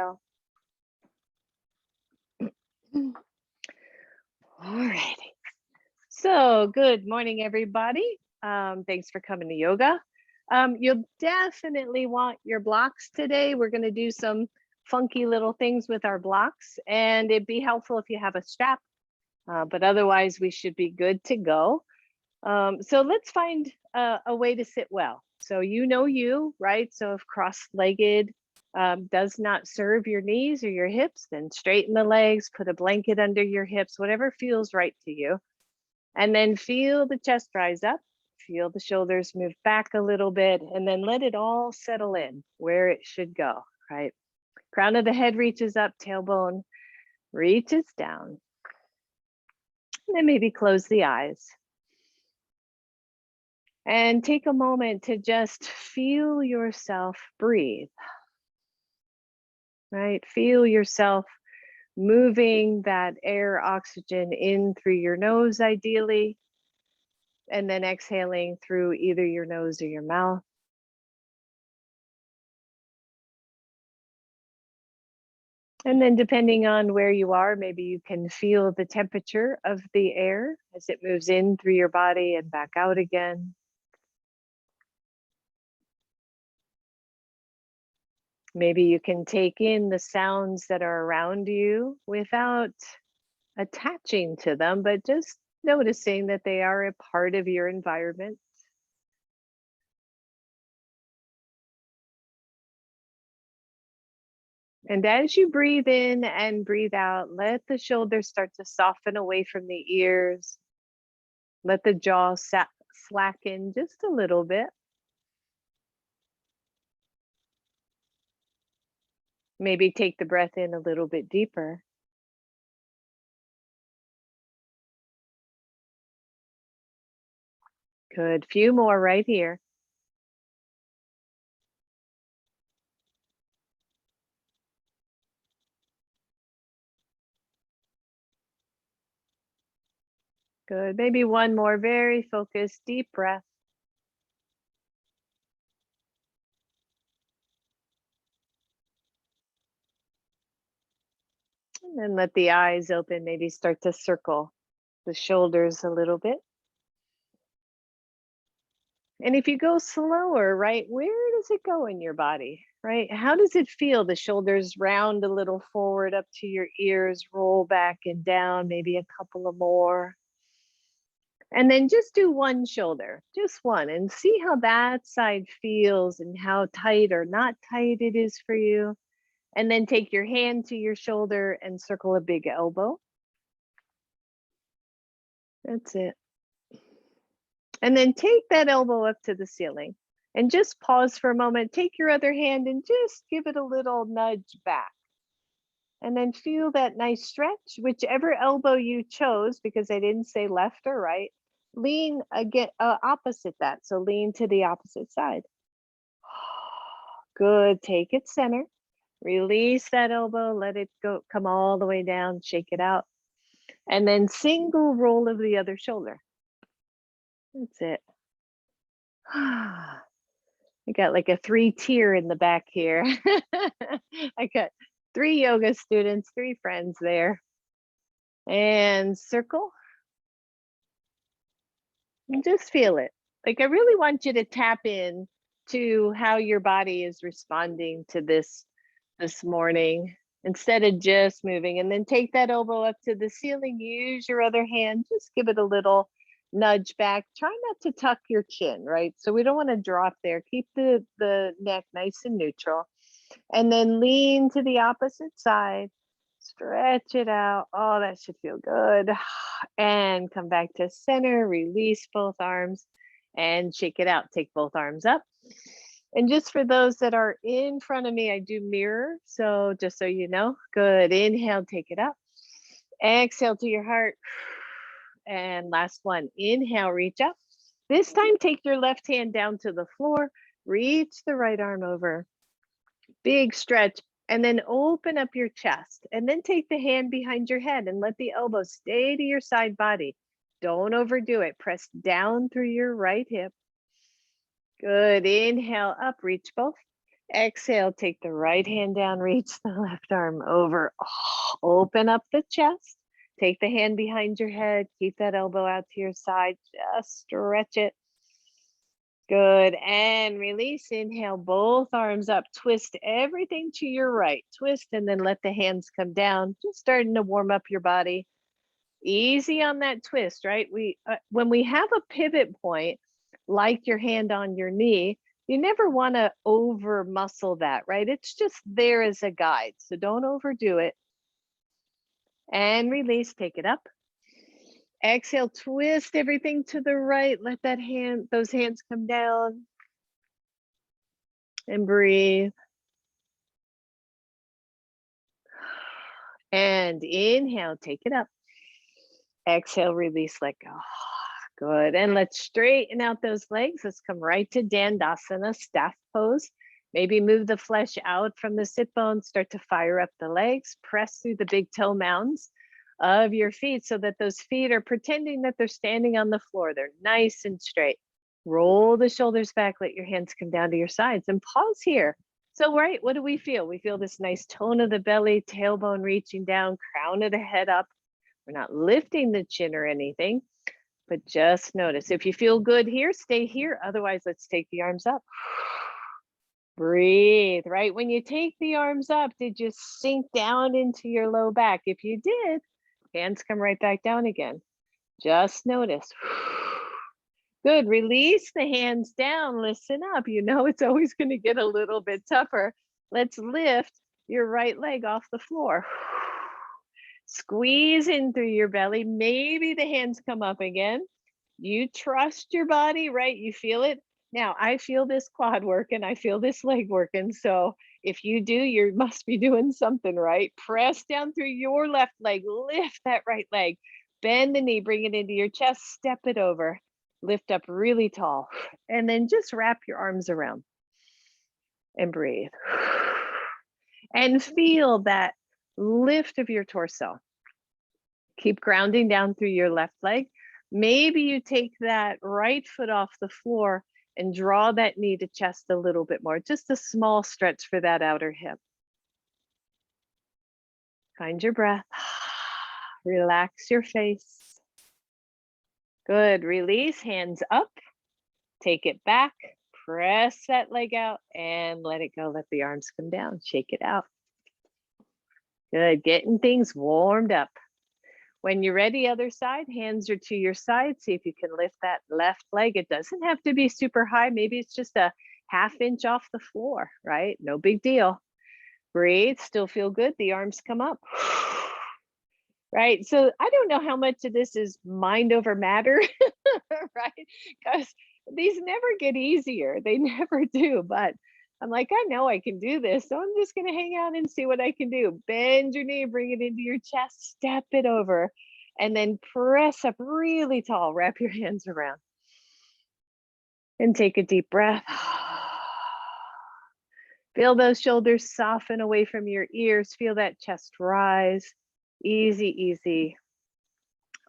exhale. All righty. So good morning, everybody. Thanks for coming to yoga. You'll definitely want your blocks today. We're going to do some funky little things with our blocks, and it'd be helpful if you have a strap, but otherwise we should be good to go. So let's find a way to sit well. So you, right? So if cross-legged does not serve your knees or your hips, then straighten the legs, put a blanket under your hips, whatever feels right to you. And then feel the chest rise up, feel the shoulders move back a little bit, and then let it all settle in where it should go, right? Crown of the head reaches up, tailbone reaches down. And then maybe close the eyes. And take a moment to just feel yourself breathe, right? Feel yourself moving that air, oxygen in through your nose, ideally, and then exhaling through either your nose or your mouth. And then depending on where you are, maybe you can feel the temperature of the air as it moves in through your body and back out again. Maybe you can take in the sounds that are around you without attaching to them, but just noticing that they are a part of your environment. And as you breathe in and breathe out, let the shoulders start to soften away from the ears. Let the jaw slacken just a little bit. Maybe take the breath in a little bit deeper. Good. Few more right here. Good. Maybe one more very focused, deep breath. And then let the eyes open, maybe start to circle the shoulders a little bit. And if you go slower, right, where does it go in your body, right? How does it feel? The shoulders round a little forward up to your ears, roll back and down, maybe a couple of more. And then just do one shoulder, just one, and see how that side feels and how tight or not tight it is for you. And then take your hand to your shoulder and circle a big elbow. That's it. And then take that elbow up to the ceiling and just pause for a moment. Take your other hand and just give it a little nudge back. And then feel that nice stretch, whichever elbow you chose, because I didn't say left or right. Lean again, opposite that. So lean to the opposite side. Good. Take it center. Release that elbow. Let it go. Come all the way down. Shake it out. And then single roll of the other shoulder. That's it. I got like a 3-tier in the back here. I got 3 yoga students, 3 friends there. And circle. And just feel it. Like I really want you to tap in to how your body is responding to this morning instead of just moving. And then take that elbow up to the ceiling. Use your other hand. Just give it a little nudge back. Try not to tuck your chin, right? So we don't want to drop there. Keep the neck nice and neutral. And then lean to the opposite side. Stretch it out. Oh, that should feel good. And come back to center. Release both arms and shake it out. Take both arms up. And just for those that are in front of me, I do mirror. So just so you know, good. Inhale, take it up. Exhale to your heart. And last one, inhale, reach up. This time, take your left hand down to the floor, reach the right arm over, big stretch, and then open up your chest. And then take the hand behind your head and let the elbow stay to your side body. Don't overdo it. Press down through your right hip. Good. Inhale up, reach both. Exhale, take the right hand down, reach the left arm over. Open up the chest. Take the hand behind your head. Keep that elbow out to your side. Just stretch it. Good. And release. Inhale, both arms up. Twist everything to your right. Twist and then let the hands come down. Just starting to warm up your body. Easy on that twist, right? When we have a pivot point, like your hand on your knee, you never want to over muscle that, right? It's just there as a guide. So don't overdo it. And release, take it up. Exhale, twist everything to the right. Let those hands come down. And breathe. And inhale, take it up. Exhale, release, let go. Good. And let's straighten out those legs. Let's come right to Dandasana, staff pose. Maybe move the flesh out from the sit bones, start to fire up the legs, press through the big toe mounds of your feet so that those feet are pretending that they're standing on the floor. They're nice and straight. Roll the shoulders back, let your hands come down to your sides and pause here. So, right, what do we feel? We feel this nice tone of the belly, tailbone reaching down, crown of the head up. We're not lifting the chin or anything. But just notice, if you feel good here, stay here. Otherwise, let's take the arms up. Breathe, right? When you take the arms up, did you sink down into your low back? If you did, hands come right back down again. Just notice. Good, release the hands down, listen up. You know it's always gonna get a little bit tougher. Let's lift your right leg off the floor. Squeeze in through your belly. Maybe the hands come up again. You trust your body, right? You feel it. Now, I feel this quad working. I feel this leg working. So if you do, you must be doing something right. Press down through your left leg. Lift that right leg. Bend the knee. Bring it into your chest. Step it over. Lift up really tall. And then just wrap your arms around. And breathe. And feel that lift of your torso. Keep grounding down through your left leg. Maybe you take that right foot off the floor and draw that knee to chest a little bit more. Just a small stretch for that outer hip. Find your breath. Relax your face. Good. Release, hands up. Take it back. Press that leg out and let it go. Let the arms come down. Shake it out. Good. Getting things warmed up. When you're ready, other side, hands are to your side. See if you can lift that left leg. It doesn't have to be super high. Maybe it's just a ½ inch off the floor, right? No big deal. Breathe, still feel good. The arms come up. Right? So I don't know how much of this is mind over matter, right? Because these never get easier. They never do. But I'm like, I know I can do this. So I'm just going to hang out and see what I can do. Bend your knee, bring it into your chest, step it over, and then press up really tall. Wrap your hands around. And take a deep breath. Feel those shoulders soften away from your ears. Feel that chest rise. Easy, easy.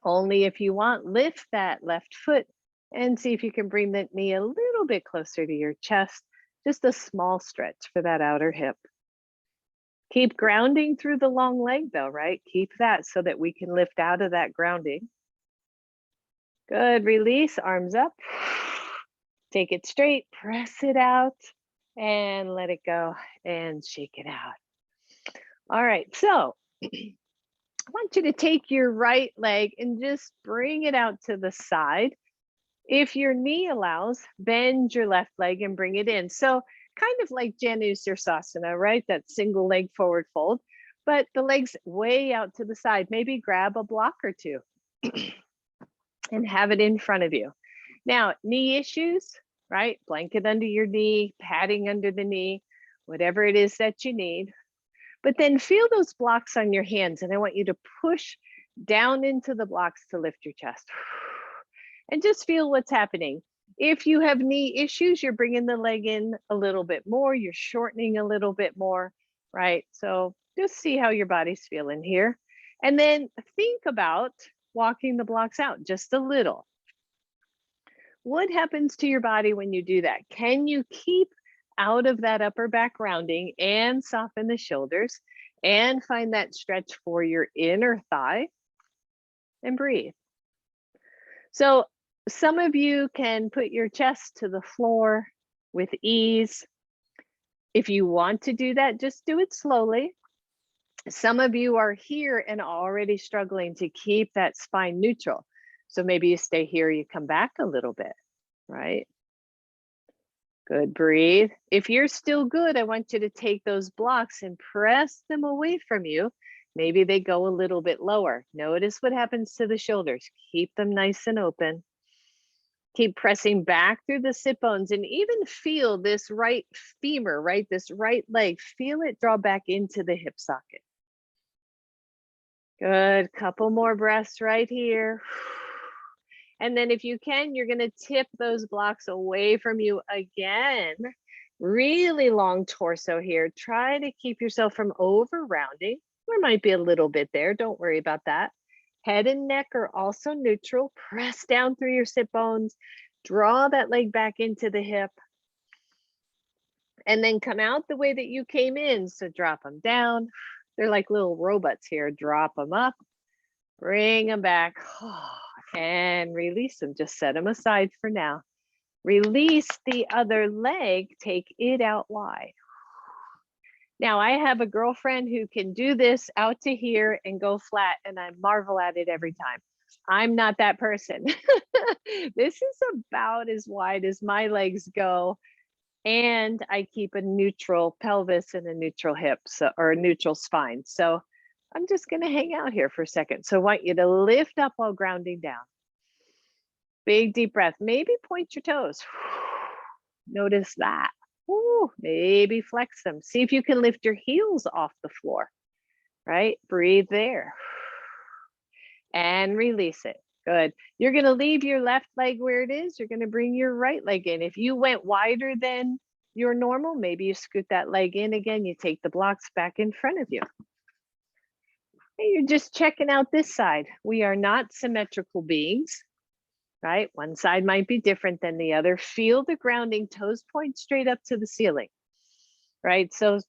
Only if you want, lift that left foot and see if you can bring that knee a little bit closer to your chest. Just a small stretch for that outer hip. Keep grounding through the long leg though, right? Keep that so that we can lift out of that grounding. Good, release, arms up. Take it straight, press it out and let it go and shake it out. All right, so I want you to take your right leg and just bring it out to the side. If your knee allows, bend your left leg and bring it in. So kind of like Janusirsasana, right? That single leg forward fold, but the legs way out to the side. Maybe grab a block or two and have it in front of you. Now, knee issues, right? Blanket under your knee, padding under the knee, whatever it is that you need. But then feel those blocks on your hands, and I want you to push down into the blocks to lift your chest. And just feel what's happening. If you have knee issues, you're bringing the leg in a little bit more, you're shortening a little bit more, right? So just see how your body's feeling here. And then think about walking the blocks out just a little. What happens to your body when you do that? Can you keep out of that upper back rounding and soften the shoulders and find that stretch for your inner thigh and breathe. So some of you can put your chest to the floor with ease. If you want to do that, just do it slowly. Some of you are here and already struggling to keep that spine neutral. So maybe you stay here, you come back a little bit, right? Good, breathe. If you're still good, I want you to take those blocks and press them away from you. Maybe they go a little bit lower. Notice what happens to the shoulders. Keep them nice and open. Keep pressing back through the sit bones and even feel this right femur, right? This right leg, feel it draw back into the hip socket. Good, couple more breaths right here. And then if you can, you're gonna tip those blocks away from you again. Really long torso here. Try to keep yourself from over rounding. There might be a little bit there, don't worry about that. Head and neck are also neutral. Press down through your sit bones. Draw that leg back into the hip. And then come out the way that you came in. So drop them down. They're like little robots here. Drop them up. Bring them back. And release them. Just set them aside for now. Release the other leg. Take it out wide. Now, I have a girlfriend who can do this out to here and go flat, and I marvel at it every time. I'm not that person. This is about as wide as my legs go, and I keep a neutral pelvis and a neutral hip, or a neutral spine. So I'm just going to hang out here for a second. So I want you to lift up while grounding down. Big deep breath. Maybe point your toes. Notice that. Ooh, maybe flex them. See if you can lift your heels off the floor, right? Breathe there. And release it. Good. You're going to leave your left leg where it is. You're going to bring your right leg in. If you went wider than your normal, maybe you scoot that leg in again. You take the blocks back in front of you. Hey, you're just checking out this side. We are not symmetrical beings. Right? One side might be different than the other. Feel the grounding, toes point straight up to the ceiling, right? So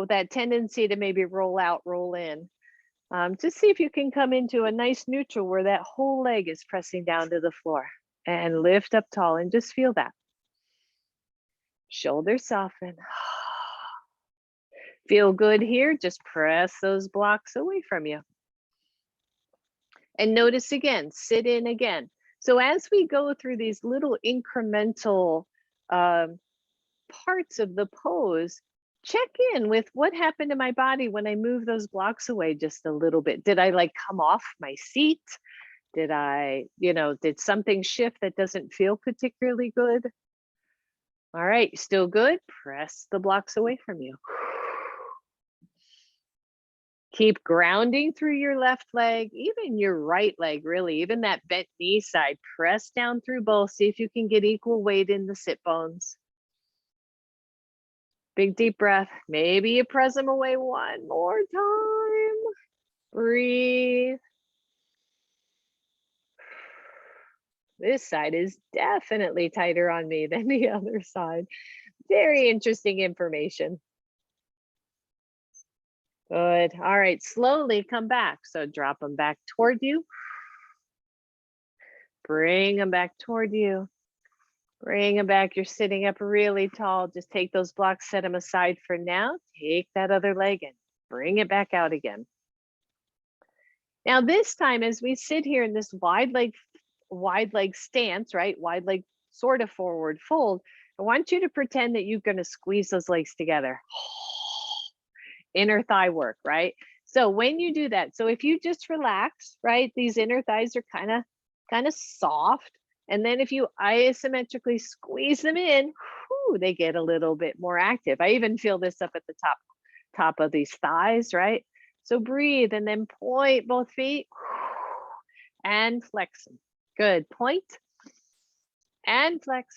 that tendency to maybe roll out, roll in. Just see if you can come into a nice neutral where that whole leg is pressing down to the floor and lift up tall and just feel that. Shoulders soften. Feel good here. Just press those blocks away from you. And notice again, sit in again. So as we go through these little incremental parts of the pose, check in with what happened to my body when I move those blocks away just a little bit. Did I like come off my seat? Did I, did something shift that doesn't feel particularly good? All right, still good? Press the blocks away from you. Keep grounding through your left leg, even your right leg, really, even that bent knee side. Press down through both. See if you can get equal weight in the sit bones. Big deep breath. Maybe you press them away one more time. Breathe. This side is definitely tighter on me than the other side. Very interesting information. Good. All right, slowly come back. So drop them back toward you. Bring them back toward you. Bring them back. You're sitting up really tall. Just take those blocks, set them aside for now. Take that other leg and bring it back out again. Now this time, as we sit here in this wide leg stance, right? Wide leg sort of forward fold. I want you to pretend that you're going to squeeze those legs together. Inner thigh work, right? So when you do that, so if you just relax, right, these inner thighs are kind of soft, and then if you asymmetrically squeeze them in, they get a little bit more active. I even feel this up at the top of these thighs, right? So breathe and then point both feet and flex them. Good. Point and flex.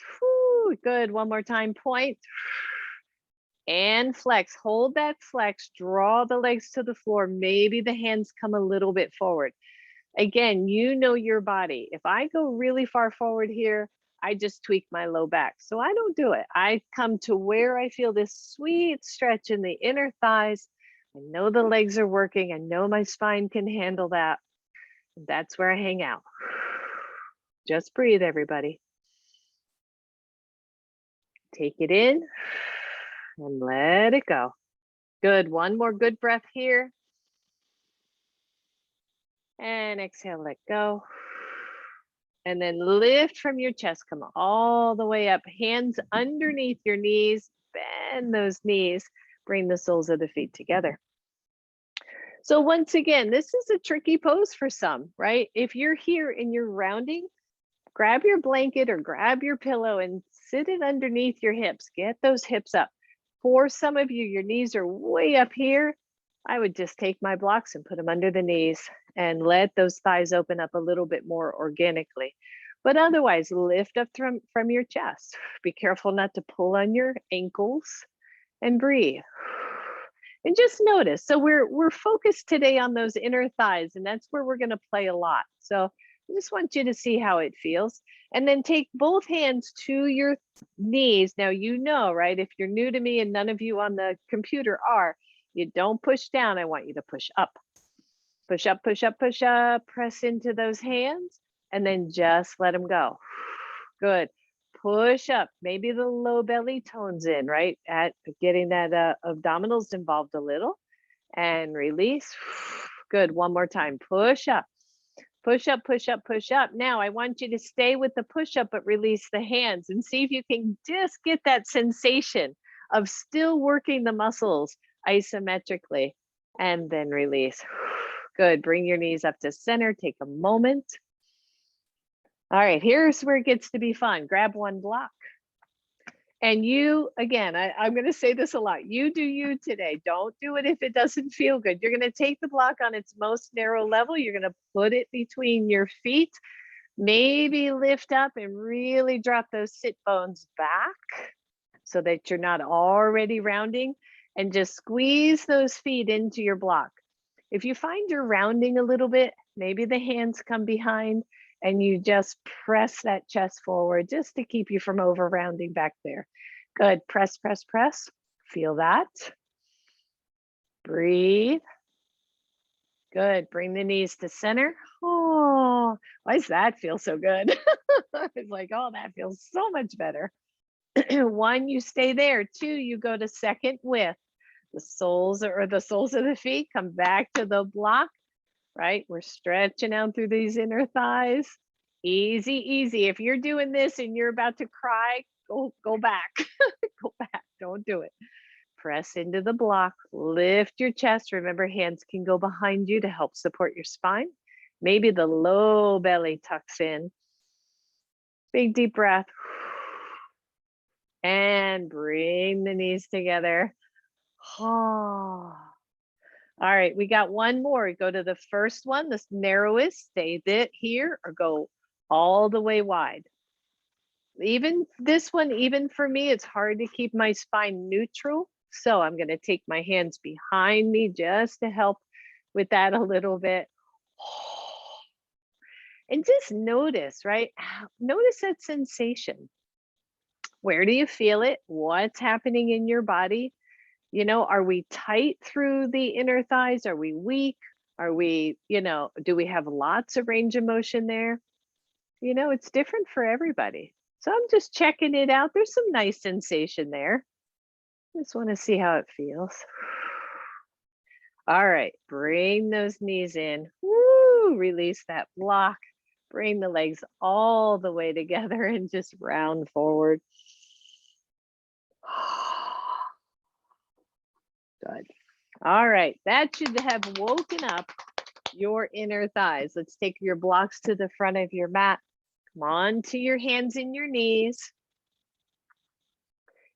Good. One more time. Point and flex. Hold that flex. Draw the legs to the floor. Maybe the hands come a little bit forward. Again, you know your body. If I go really far forward here, I just tweak my low back. So I don't do it. I come to where I feel this sweet stretch in the inner thighs. I know the legs are working. I know my spine can handle that. That's where I hang out. Just breathe, everybody. Take it in and let it go. Good. One more good breath here. And exhale, let go. And then lift from your chest, come all the way up, hands underneath your knees, bend those knees, bring the soles of the feet together. So once again, this is a tricky pose for some, right? If you're here and you're rounding, grab your blanket or grab your pillow and sit it underneath your hips. Get those hips up. For some of you, your knees are way up here. I would just take my blocks and put them under the knees and let those thighs open up a little bit more organically. But otherwise, lift up from your chest. Be careful not to pull on your ankles and breathe. And just notice. So we're focused today on those inner thighs, and that's where we're going to play a lot. So I just want you to see how it feels. And then take both hands to your knees. Now, you know, right? If you're new to me and none of you on the computer are, you don't push down. I want you to push up. Push up, push up, push up. Press into those hands and then just let them go. Good. Push up. Maybe the low belly tones in, right? At getting that abdominals involved a little. And release. Good. One more time. Push up. Push up, push up, push up. Now I want you to stay with the push up, but release the hands and see if you can just get that sensation of still working the muscles isometrically and then release. Good. Bring your knees up to center. Take a moment. All right, here's where it gets to be fun. Grab one block. And you, again, I'm going to say this a lot. You do you today. Don't do it if it doesn't feel good. You're going to take the block on its most narrow level. You're going to put it between your feet. Maybe lift up and really drop those sit bones back so that you're not already rounding, and just squeeze those feet into your block. If you find you're rounding a little bit, maybe the hands come behind and you just press that chest forward just to keep you from over rounding back there. Good. Press, press, press. Feel that. Breathe. Good. Bring the knees to center. Oh, why does that feel so good? It's like, oh, that feels so much better. One, you stay there. Two, you go to second width. The soles of the feet come back to the block, right? We're stretching out through these inner thighs. Easy, easy. If you're doing this and you're about to cry, go back. Go back. Don't do it. Press into the block. Lift your chest. Remember, hands can go behind you to help support your spine. Maybe the low belly tucks in. Big deep breath. And bring the knees together. Oh. All right, we got one more. Go to the first one, the narrowest, stay here, or go all the way wide. Even this one, even for me, it's hard to keep my spine neutral. So I'm going to take my hands behind me just to help with that a little bit. And just notice, right? Notice that sensation. Where do you feel it? What's happening in your body? You know, are we tight through the inner thighs? Are we weak? Are we, do we have lots of range of motion there? It's different for everybody. So I'm just checking it out. There's some nice sensation there. Just want to see how it feels. All right, bring those knees in. Woo, release that block. Bring the legs all the way together and just round forward. Good. All right, that should have woken up your inner thighs. Let's take your blocks to the front of your mat. Come on to your hands and your knees.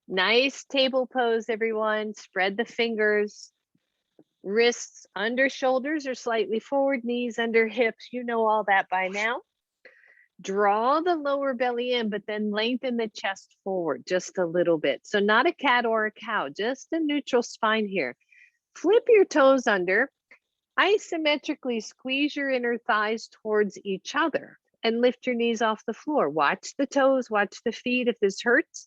Nice table pose, everyone. Spread the fingers. Wrists under shoulders or slightly forward, knees under hips. You know all that by now. Draw the lower belly in, but then lengthen the chest forward just a little bit. So not a cat or a cow, just a neutral spine here. Flip your toes under. Isometrically squeeze your inner thighs towards each other. and lift your knees off the floor. Watch the toes, watch the feet. If this hurts,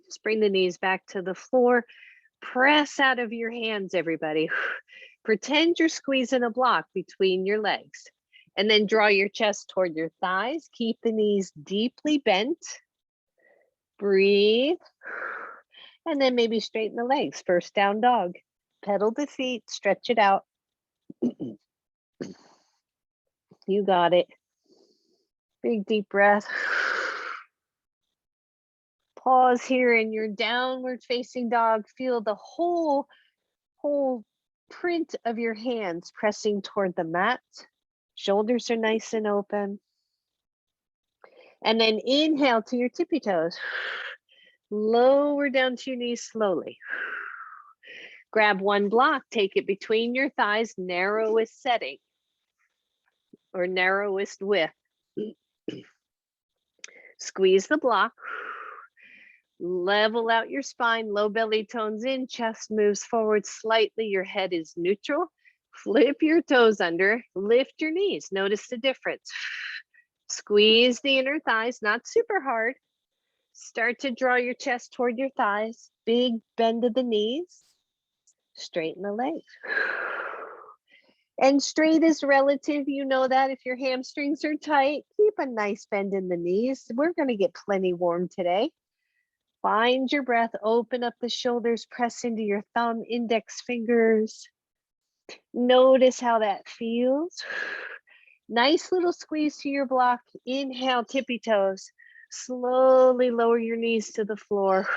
just bring the knees back to the floor. Press out of your hands, everybody. Pretend you're squeezing a block between your legs. And then draw your chest toward your thighs. Keep the knees deeply bent. Breathe. And then maybe straighten the legs. First down dog. Pedal the feet, stretch it out. You got it. Big deep breath. Pause here in your downward facing dog. Feel the whole print of your hands pressing toward the mat. Shoulders are nice and open. And then inhale to your tippy toes. Lower down to your knees slowly. Grab one block, take it between your thighs, narrowest setting or narrowest width. Squeeze the block. Level out your spine, low belly tones in, chest moves forward slightly, your head is neutral. Flip your toes under, lift your knees. Notice the difference. Squeeze the inner thighs, not super hard. Start to draw your chest toward your thighs. Big bend of the knees. Straighten the legs. And straight is relative. You know that if your hamstrings are tight, keep a nice bend in the knees. We're going to get plenty warm today. Find your breath, open up the shoulders, press into your thumb, index fingers. Notice how that feels. Nice little squeeze to your block. Inhale, tippy toes. Slowly lower your knees to the floor.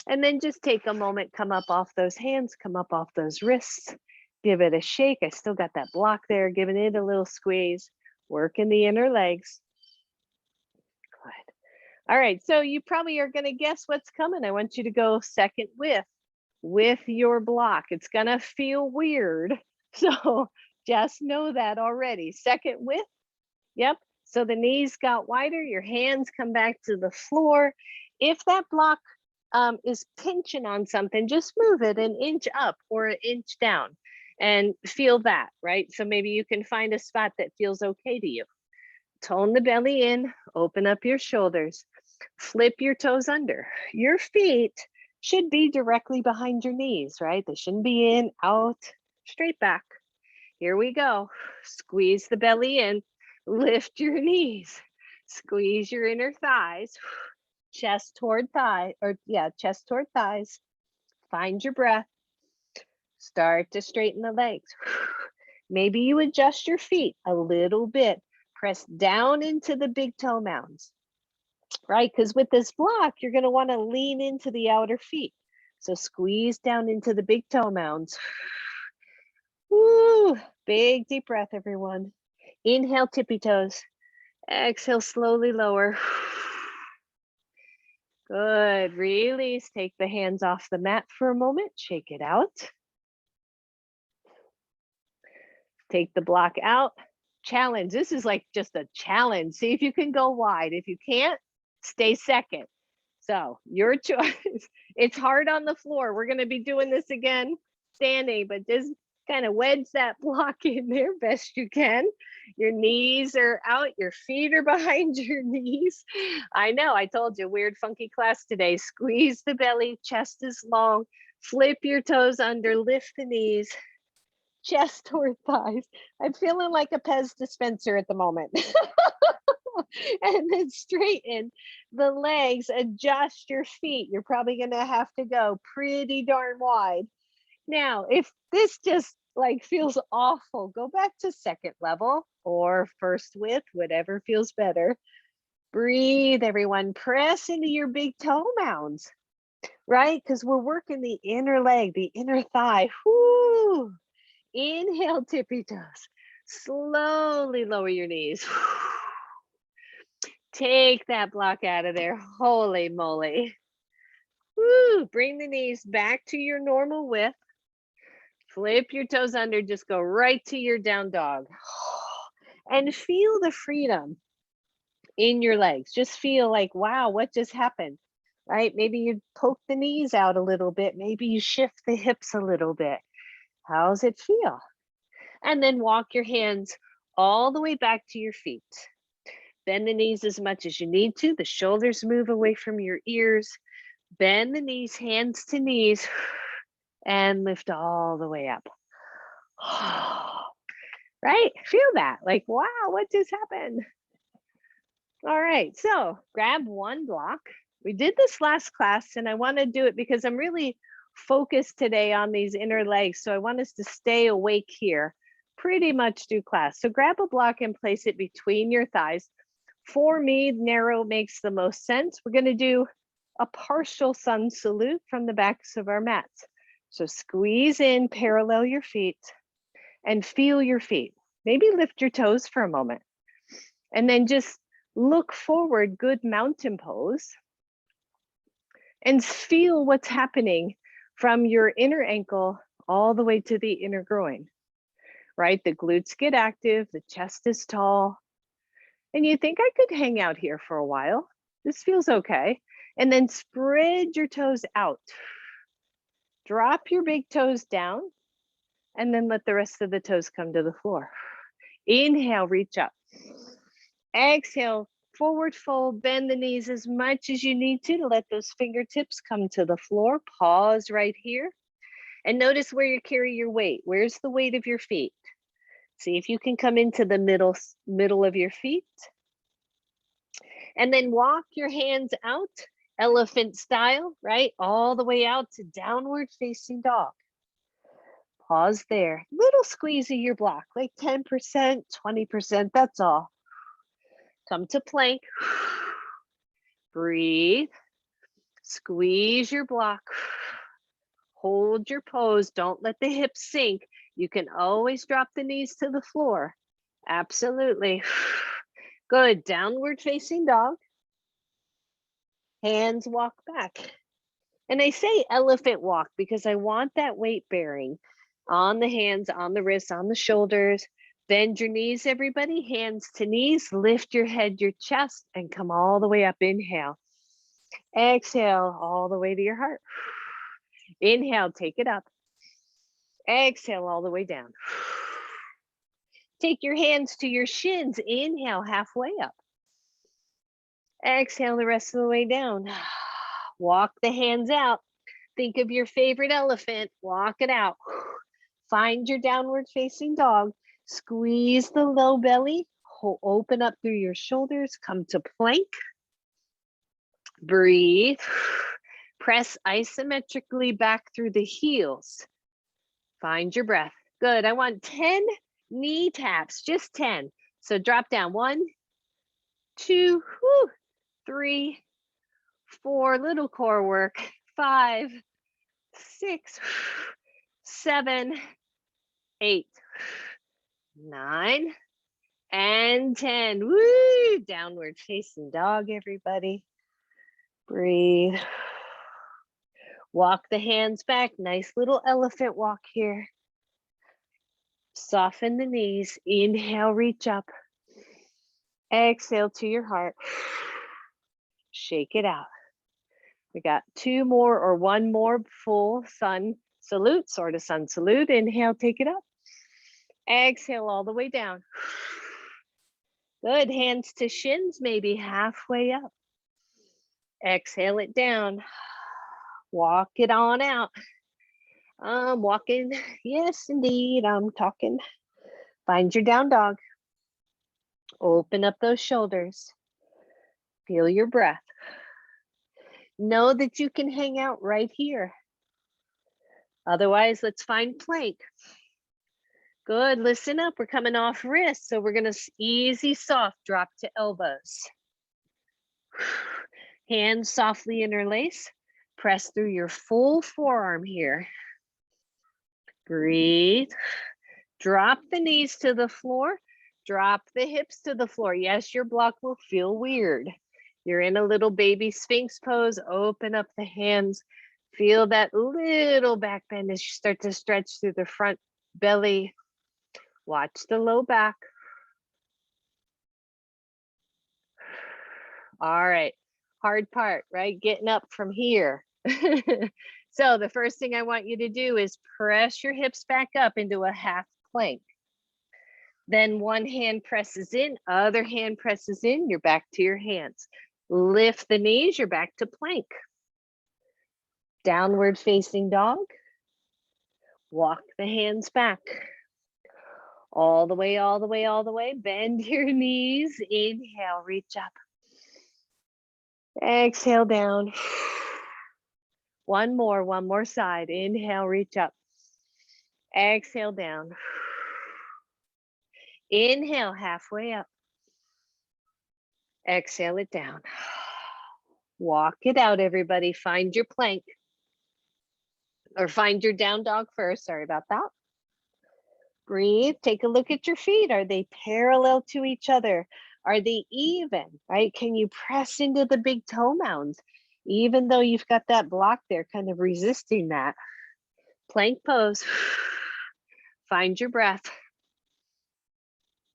And then just take a moment, come up off those hands, come up off those wrists. Give it a shake. I still got that block there, giving it a little squeeze. Working the inner legs. Good. All right, so you probably are going to guess what's coming. I want you to go second with your block. It's going to feel weird. So just know that already. Second with. Yep. So the knees got wider, your hands come back to the floor. If that block is pinching on something, just move it an inch up or an inch down and feel that, right? So maybe you can find a spot that feels okay to you. Tone the belly in, open up your shoulders, flip your toes under. Your feet should be directly behind your knees, right? They shouldn't be in, out, straight back. Here we go. Squeeze the belly in, lift your knees, squeeze your inner thighs, chest toward thigh, chest toward thighs. Find your breath. Start to straighten the legs. Maybe you adjust your feet a little bit. Press down into the big toe mounds, right? Because with this block, you're going to want to lean into the outer feet. So squeeze down into the big toe mounds. Woo! Big deep breath, everyone. Inhale, tippy toes. Exhale, slowly lower. Good. Release. Take the hands off the mat for a moment. Shake it out. Take the block out. Challenge. This is like just a challenge. See if you can go wide. If you can't, stay second. So your choice. It's hard on the floor. We're going to be doing this again standing, but just kind of wedge that block in there best you can. Your knees are out, your feet are behind your knees. I know, I told you, weird, funky class today. Squeeze the belly, chest is long, flip your toes under, lift the knees, chest toward thighs. I'm feeling like a Pez dispenser at the moment. And then straighten the legs, adjust your feet. You're probably going to have to go pretty darn wide. Now, if this just like feels awful, go back to second level or first width, whatever feels better. Breathe, everyone. Press into your big toe mounds, right? Because we're working the inner leg, the inner thigh. Whoo! Inhale, tippy toes. Slowly lower your knees. Take that block out of there. Holy moly. Woo! Bring the knees back to your normal width. Flip your toes under, just go right to your down dog. And feel the freedom in your legs. Just feel like, wow, what just happened, right? Maybe you poke the knees out a little bit. Maybe you shift the hips a little bit. How's it feel? And then walk your hands all the way back to your feet. Bend the knees as much as you need to. The shoulders move away from your ears. Bend the knees, hands to knees, and lift all the way up. Right? Feel that. Like, wow, what just happened? All right, so grab one block. We did this last class, and I want to do it because I'm really focused today on these inner legs. So I want us to stay awake here pretty much through class. So grab a block and place it between your thighs. For me, narrow makes the most sense. We're going to do a partial sun salute from the backs of our mats. So squeeze in, parallel your feet, and feel your feet. Maybe lift your toes for a moment. And then just look forward, good mountain pose. And feel what's happening from your inner ankle all the way to the inner groin, right? The glutes get active, the chest is tall. And you think, I could hang out here for a while. This feels okay. And then spread your toes out. Drop your big toes down, and then let the rest of the toes come to the floor. Inhale, reach up. Exhale, forward fold, bend the knees as much as you need to let those fingertips come to the floor. Pause right here. And notice where you carry your weight. Where's the weight of your feet? See if you can come into the middle of your feet. And then walk your hands out, elephant style, right? All the way out to downward facing dog. Pause there. Little squeeze of your block, like 10%, 20%, that's all. Come to plank. Breathe. Squeeze your block. Hold your pose. Don't let the hips sink. You can always drop the knees to the floor. Absolutely. Good. Downward facing dog. Hands walk back. And I say elephant walk because I want that weight bearing on the hands, on the wrists, on the shoulders. Bend your knees, everybody. Hands to knees. Lift your head, your chest, and come all the way up. Inhale. Exhale all the way to your heart. Inhale, take it up. Exhale all the way down. Take your hands to your shins. Inhale, halfway up. Exhale the rest of the way down. Walk the hands out. Think of your favorite elephant. Walk it out. Find your downward facing dog. Squeeze the low belly. Open up through your shoulders. Come to plank. Breathe. Press isometrically back through the heels. Find your breath. Good. I want 10 knee taps, just 10. So drop down. 1, 2, 3, 4, little core work. 5, 6, 7, 8, 9, and 10. Woo! Downward facing dog, everybody. Breathe. Walk the hands back. Nice little elephant walk here. Soften the knees. Inhale, reach up. Exhale to your heart. Shake it out. We got 2 more or 1 more full sun salute, sort of sun salute. Inhale, take it up. Exhale all the way down. Good. Hands to shins, maybe halfway up. Exhale it down. Walk it on out. I'm walking. Yes, indeed, I'm talking. Find your down dog. Open up those shoulders. Feel your breath. Know that you can hang out right here. Otherwise, let's find plank. Good. Listen up. We're coming off wrists, so we're going to easy, soft drop to elbows. Hands softly interlace. Press through your full forearm here. Breathe. Drop the knees to the floor. Drop the hips to the floor. Yes, your block will feel weird. You're in a little baby Sphinx pose. Open up the hands. Feel that little back bend as you start to stretch through the front belly. Watch the low back. All right. Hard part, right? Getting up from here. So the first thing I want you to do is press your hips back up into a half plank. Then one hand presses in, other hand presses in, you're back to your hands. Lift the knees, you're back to plank. Downward facing dog. Walk the hands back. All the way, all the way, all the way. Bend your knees. Inhale, reach up. Exhale down. One more side. Inhale, reach up. Exhale down. Inhale, halfway up. Exhale it down. Walk it out, everybody. Find your plank. Or find your down dog first. Sorry about that. Breathe. Take a look at your feet. Are they parallel to each other? Are they even, right? Can you press into the big toe mounds, even though you've got that block there, kind of resisting that? Plank pose. Find your breath.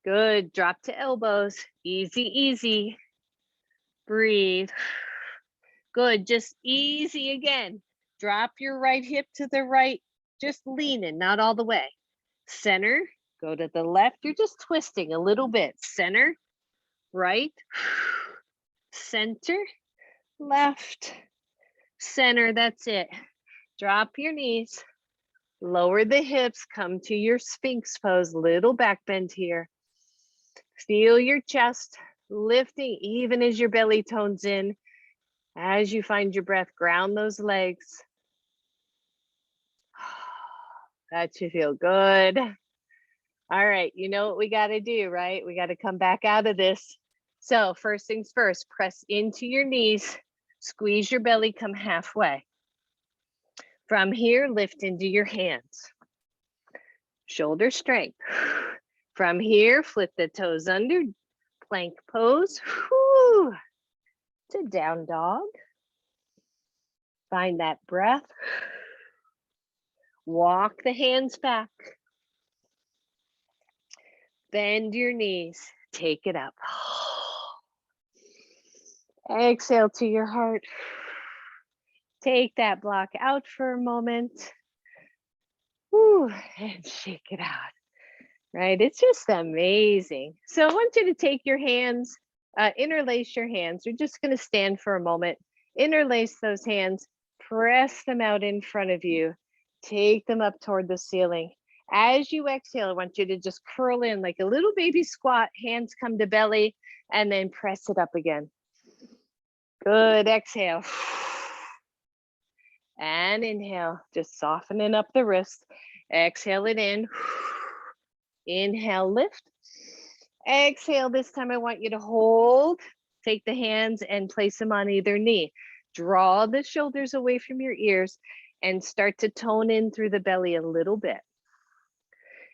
Good. Drop to elbows. Easy, easy. Breathe. Good. Just easy again. Drop your right hip to the right. Just lean in, not all the way. Center. Go to the left. You're just twisting a little bit. Center. Right. Center. Left. Center. That's it. Drop your knees. Lower the hips. Come to your Sphinx pose. Little back bend here. Feel your chest lifting even as your belly tones in. As you find your breath, ground those legs. That should feel good. All right, you know what we got to do, right? We got to come back out of this. So first things first, press into your knees, squeeze your belly, come halfway. From here, lift into your hands. Shoulder strength. From here, flip the toes under, plank pose. Whew. To down dog. Find that breath. Walk the hands back. Bend your knees. Take it up. Exhale to your heart. Take that block out for a moment. Whew, and shake it out. Right? It's just amazing. So I want you to take your hands, interlace your hands. You're just going to stand for a moment. Interlace those hands. Press them out in front of you. Take them up toward the ceiling. As you exhale, I want you to just curl in like a little baby squat. Hands come to belly and then press it up again. Good. Exhale. And inhale, just softening up the wrist. Exhale it in. Inhale, lift. Exhale, this time I want you to hold. Take the hands and place them on either knee. Draw the shoulders away from your ears and start to tone in through the belly a little bit.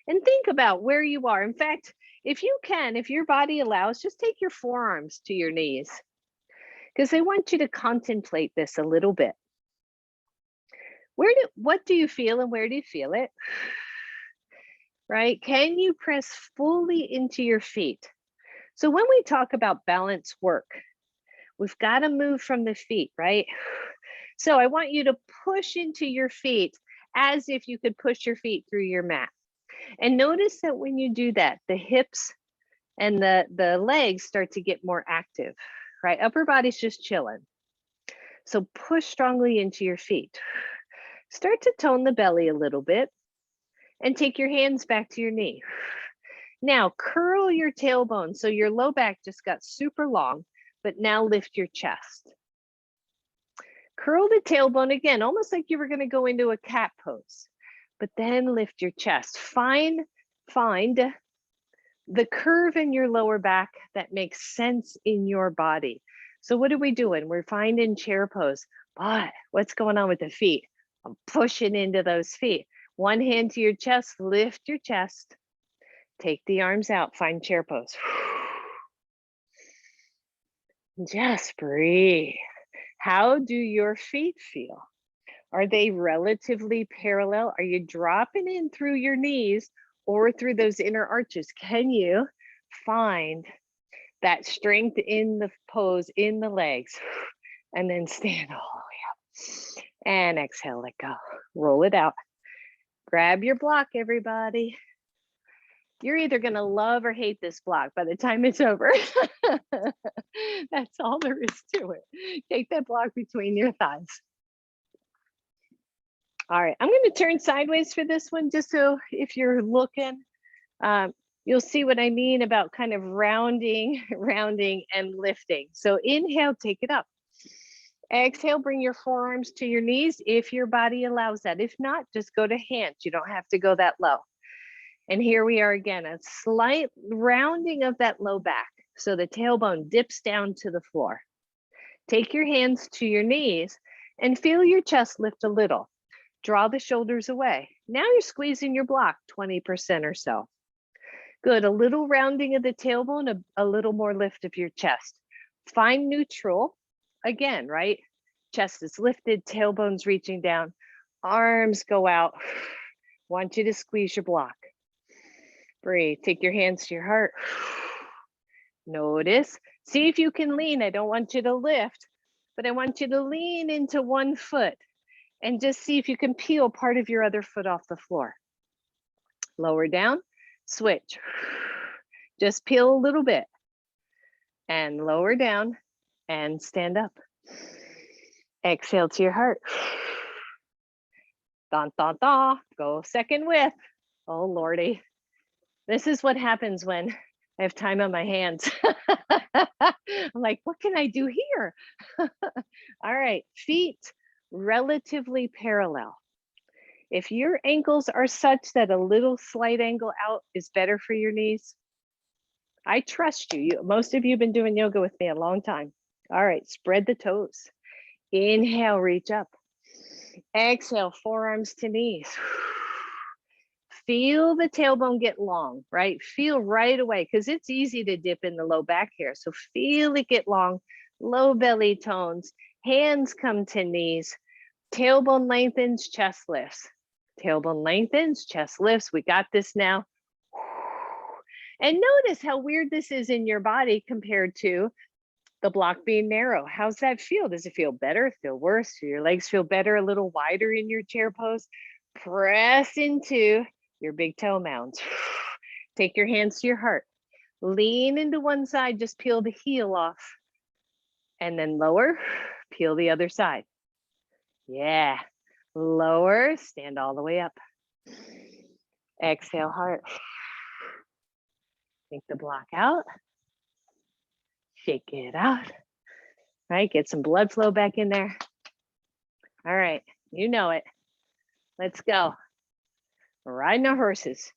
And think about where you are. In fact, if you can, if your body allows, just take your forearms to your knees, because I want you to contemplate this a little bit. What do you feel and where do you feel it? Right? Can you press fully into your feet? So when we talk about balance work, we've got to move from the feet, right? So I want you to push into your feet as if you could push your feet through your mat. And notice that when you do that, the hips and the legs start to get more active, right? Upper body's just chilling. So push strongly into your feet. Start to tone the belly a little bit and take your hands back to your knee. Now curl your tailbone so your low back just got super long, but now lift your chest. Curl the tailbone again, almost like you were going to go into a cat pose, but then lift your chest. Find the curve in your lower back that makes sense in your body. So what are we doing? We're finding chair pose, but what's going on with the feet? I'm pushing into those feet. One hand to your chest, lift your chest. Take the arms out, find chair pose. Just breathe. How do your feet feel? Are they relatively parallel? Are you dropping in through your knees or through those inner arches? Can you find that strength in the pose, in the legs? And then stand all the way up. And exhale, let go. Roll it out. Grab your block, everybody. You're either going to love or hate this block by the time it's over. That's all there is to it. Take that block between your thighs. All right, I'm going to turn sideways for this one, just so if you're looking, you'll see what I mean about kind of rounding, rounding, and lifting. So inhale, take it up. Exhale, bring your forearms to your knees if your body allows that. If not, just go to hands. You don't have to go that low. And here we are again, a slight rounding of that low back. So the tailbone dips down to the floor. Take your hands to your knees and feel your chest lift a little. Draw the shoulders away. Now you're squeezing your block 20% or so. Good, a little rounding of the tailbone, a little more lift of your chest. Find neutral. Again, right? Chest is lifted, tailbone's reaching down, arms go out. Want you to squeeze your block. Breathe, take your hands to your heart. Notice, see if you can lean. I don't want you to lift, but I want you to lean into one foot and just see if you can peel part of your other foot off the floor. Lower down, switch. Just peel a little bit and lower down and stand up. Exhale to your heart. Dun, dun, dun. Go second width. Oh, Lordy. This is what happens when I have time on my hands. I'm like, what can I do here? All right, feet relatively parallel. If your ankles are such that a little slight angle out is better for your knees, I trust you. Most of you have been doing yoga with me a long time. All right, spread the toes. Inhale, reach up. Exhale, forearms to knees. Feel the tailbone get long, right? Feel right away, because it's easy to dip in the low back here. So feel it get long, low belly tones, hands come to knees, tailbone lengthens, chest lifts. Tailbone lengthens, chest lifts. We got this now. And notice how weird this is in your body compared to the block being narrow. How's that feel? Does it feel better? Feel worse? Do your legs feel better, a little wider in your chair pose? Press into your big toe mounds. Take your hands to your heart. Lean into one side, just peel the heel off. And then lower, peel the other side. Yeah, lower, stand all the way up. Exhale, heart. Take the block out. Shake it out. Right, get some blood flow back in there. All right, you know it. Let's go. We're riding our horses.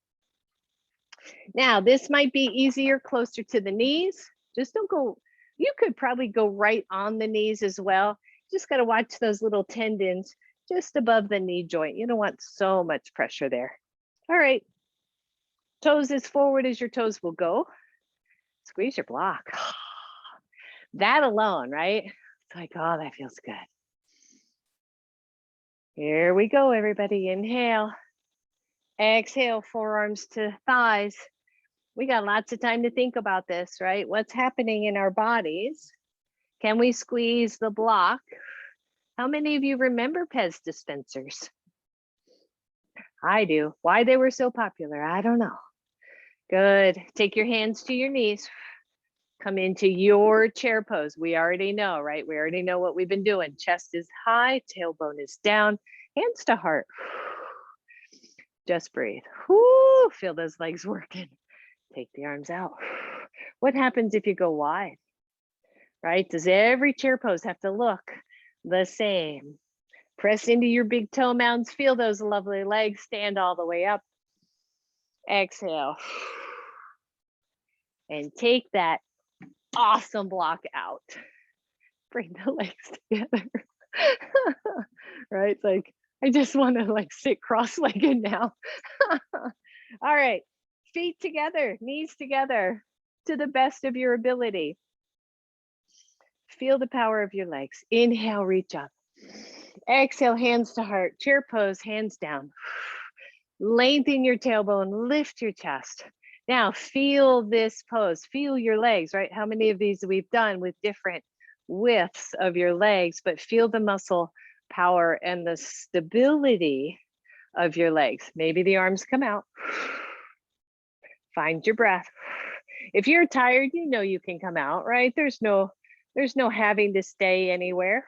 Now, this might be easier closer to the knees. Just don't go, you could probably go right on the knees as well. Just got to watch those little tendons just above the knee joint. You don't want so much pressure there. All right, toes as forward as your toes will go. Squeeze your block. That alone, right? It's like, oh, that feels good. Here we go, everybody. Inhale. Exhale, forearms to thighs. We got lots of time to think about this, right? What's happening in our bodies? Can we squeeze the block? How many of you remember Pez dispensers? I do. Why they were so popular, I don't know. Good. Take your hands to your knees. Come into your chair pose. We already know, right? We already know what we've been doing. Chest is high, tailbone is down, hands to heart. Just breathe. Whoo, feel those legs working. Take the arms out. What happens if you go wide? Right? Does every chair pose have to look the same? Press into your big toe mounds. Feel those lovely legs. Stand all the way up. Exhale. And take that awesome block out. Bring the legs together. Right? It's like, I just want to like sit cross-legged now. All right, feet together, knees together to the best of your ability. Feel the power of your legs. Inhale, reach up. Exhale, hands to heart. Chair pose, hands down. Lengthen your tailbone, lift your chest. Now feel this pose, feel your legs, right? How many of these we've done with different widths of your legs, but feel the muscle power and the stability of your legs. Maybe the arms come out. Find your breath. If you're tired, you know you can come out, right? There's no having to stay anywhere.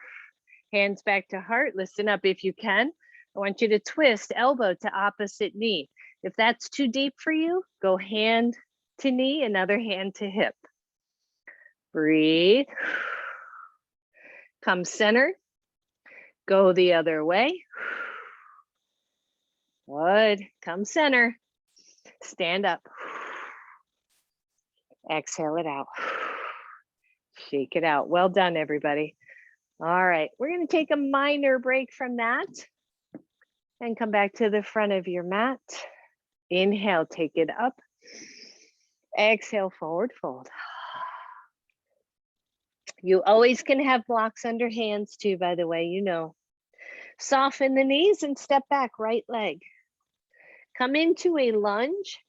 Hands back to heart, listen up if you can. I want you to twist elbow to opposite knee. If that's too deep for you, go hand to knee, another hand to hip. Breathe. Come center. Go the other way. Good. Come center. Stand up. Exhale it out. Shake it out. Well done, everybody. All right, we're going to take a minor break from that and come back to the front of your mat. Inhale, take it up. Exhale, forward fold. You always can have blocks under hands too, by the way, you know. Soften the knees and step back, right leg. Come into a lunge.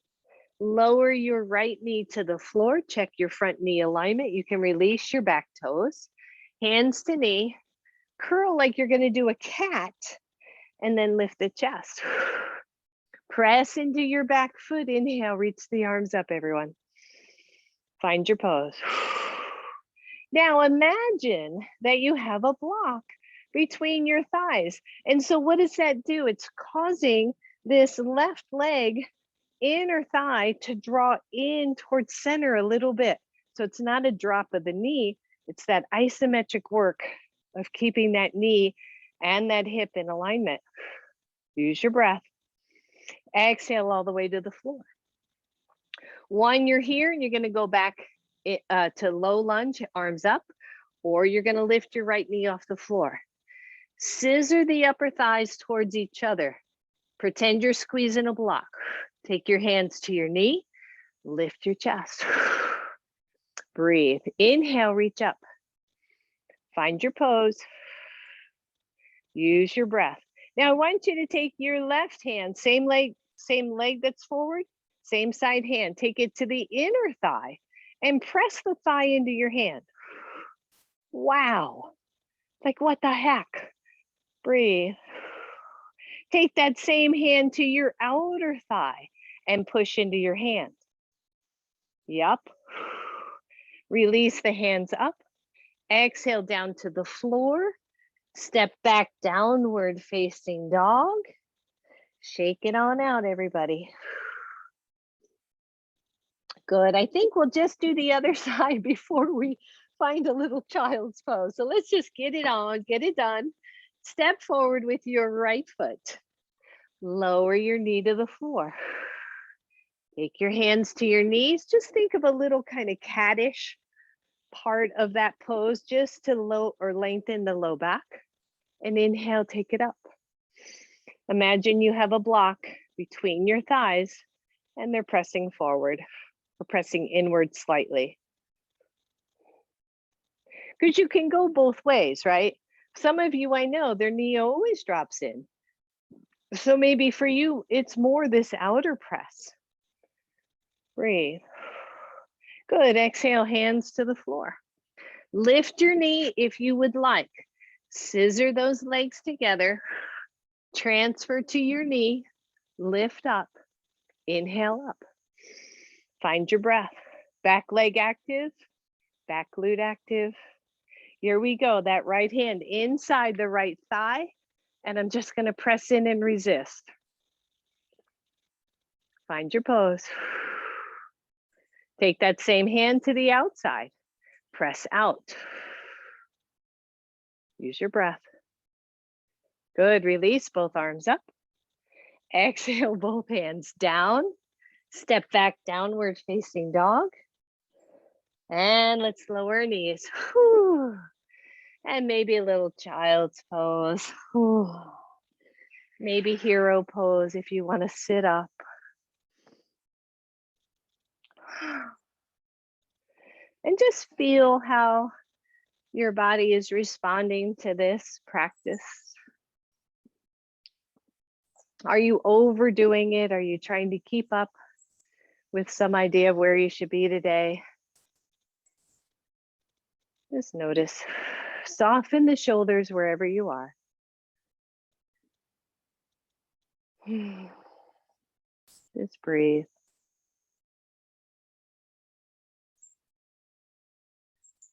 Lower your right knee to the floor. Check your front knee alignment. You can release your back toes. Hands to knee. Curl like you're going to do a cat. And then lift the chest. Press into your back foot. Inhale, reach the arms up, everyone. Find your pose. Now imagine that you have a block between your thighs. And so what does that do? It's causing this left leg, inner thigh, to draw in towards center a little bit. So it's not a drop of the knee. It's that isometric work of keeping that knee and that hip in alignment. Use your breath. Exhale all the way to the floor. One, you're here and you're going to go back to low lunge, arms up, or you're going to lift your right knee off the floor. Scissor the upper thighs towards each other. Pretend you're squeezing a block. Take your hands to your knee, lift your chest. Breathe. Inhale, reach up. Find your pose. Use your breath. Now I want you to take your left hand, same leg that's forward, same side hand. Take it to the inner thigh and press the thigh into your hand. Wow. Like what the heck? Breathe. Take that same hand to your outer thigh and push into your hand. Yup. Release the hands up. Exhale down to the floor. Step back, downward facing dog. Shake it on out, everybody. Good. I think we'll just do the other side before we find a little child's pose. So let's just get it on, get it done. Step forward with your right foot. Lower your knee to the floor. Take your hands to your knees. Just think of a little kind of cattish part of that pose, just to lengthen the low back. And inhale, take it up. Imagine you have a block between your thighs and they're pressing forward or pressing inward slightly. Because you can go both ways, right? Some of you, I know, their knee always drops in. So maybe for you, it's more this outer press. Breathe. Good. Exhale, hands to the floor. Lift your knee if you would like. Scissor those legs together. Transfer to your knee. Lift up. Inhale up. Find your breath. Back leg active. Back glute active. Here we go. That right hand inside the right thigh. And I'm just going to press in and resist. Find your pose. Take that same hand to the outside. Press out. Use your breath. Good. Release both arms up. Exhale both hands down. Step back, downward facing dog. And let's lower knees. Whew. And maybe a little child's pose. Whew. Maybe hero pose if you want to sit up. And just feel how your body is responding to this practice. Are you overdoing it? Are you trying to keep up with some idea of where you should be today? Just notice. Soften the shoulders wherever you are. Just breathe.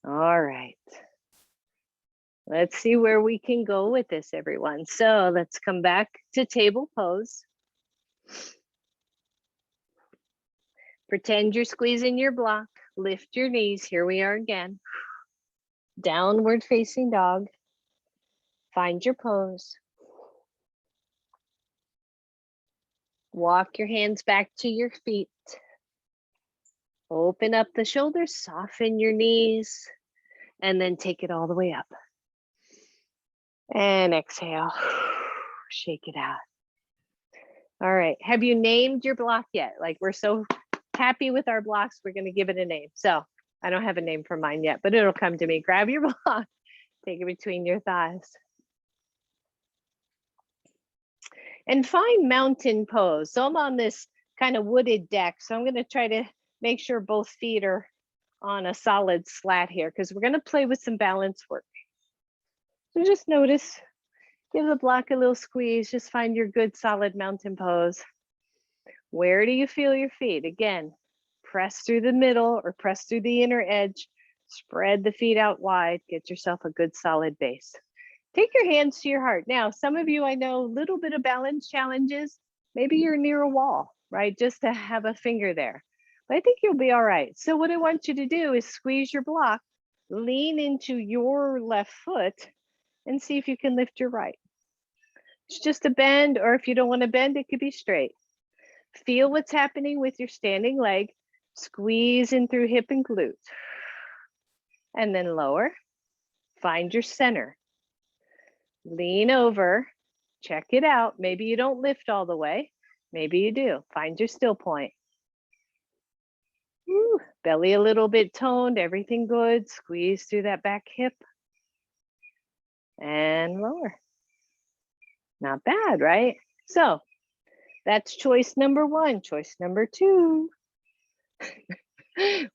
All right. Let's see where we can go with this, everyone. So let's come back to table pose. Pretend you're squeezing your block. Lift your knees. Here we are again. Downward facing dog. Find your pose. Walk your hands back to your feet. Open up the shoulders, soften your knees, and then take it all the way up. And exhale. Shake it out. All right. Have you named your block yet? Like, we're so happy with our blocks, we're going to give it a name. So I don't have a name for mine yet, but it'll come to me. Grab your block, take it between your thighs. And find mountain pose. So I'm on this kind of wooded deck. So I'm going to try to make sure both feet are on a solid slat here, because we're going to play with some balance work. So just notice, give the block a little squeeze, just find your good solid mountain pose. Where do you feel your feet? Again, press through the middle or press through the inner edge, spread the feet out wide, get yourself a good solid base. Take your hands to your heart. Now, some of you, I know, a little bit of balance challenges. Maybe you're near a wall, right? Just to have a finger there. But I think you'll be all right. So what I want you to do is squeeze your block, lean into your left foot, and see if you can lift your right. It's just a bend, or if you don't want to bend, it could be straight. Feel what's happening with your standing leg. Squeeze in through hip and glute. And then lower. Find your center. Lean over. Check it out. Maybe you don't lift all the way. Maybe you do. Find your still point. Woo. Belly a little bit toned. Everything good. Squeeze through that back hip. And lower. Not bad, right? So that's choice number one. Choice number two.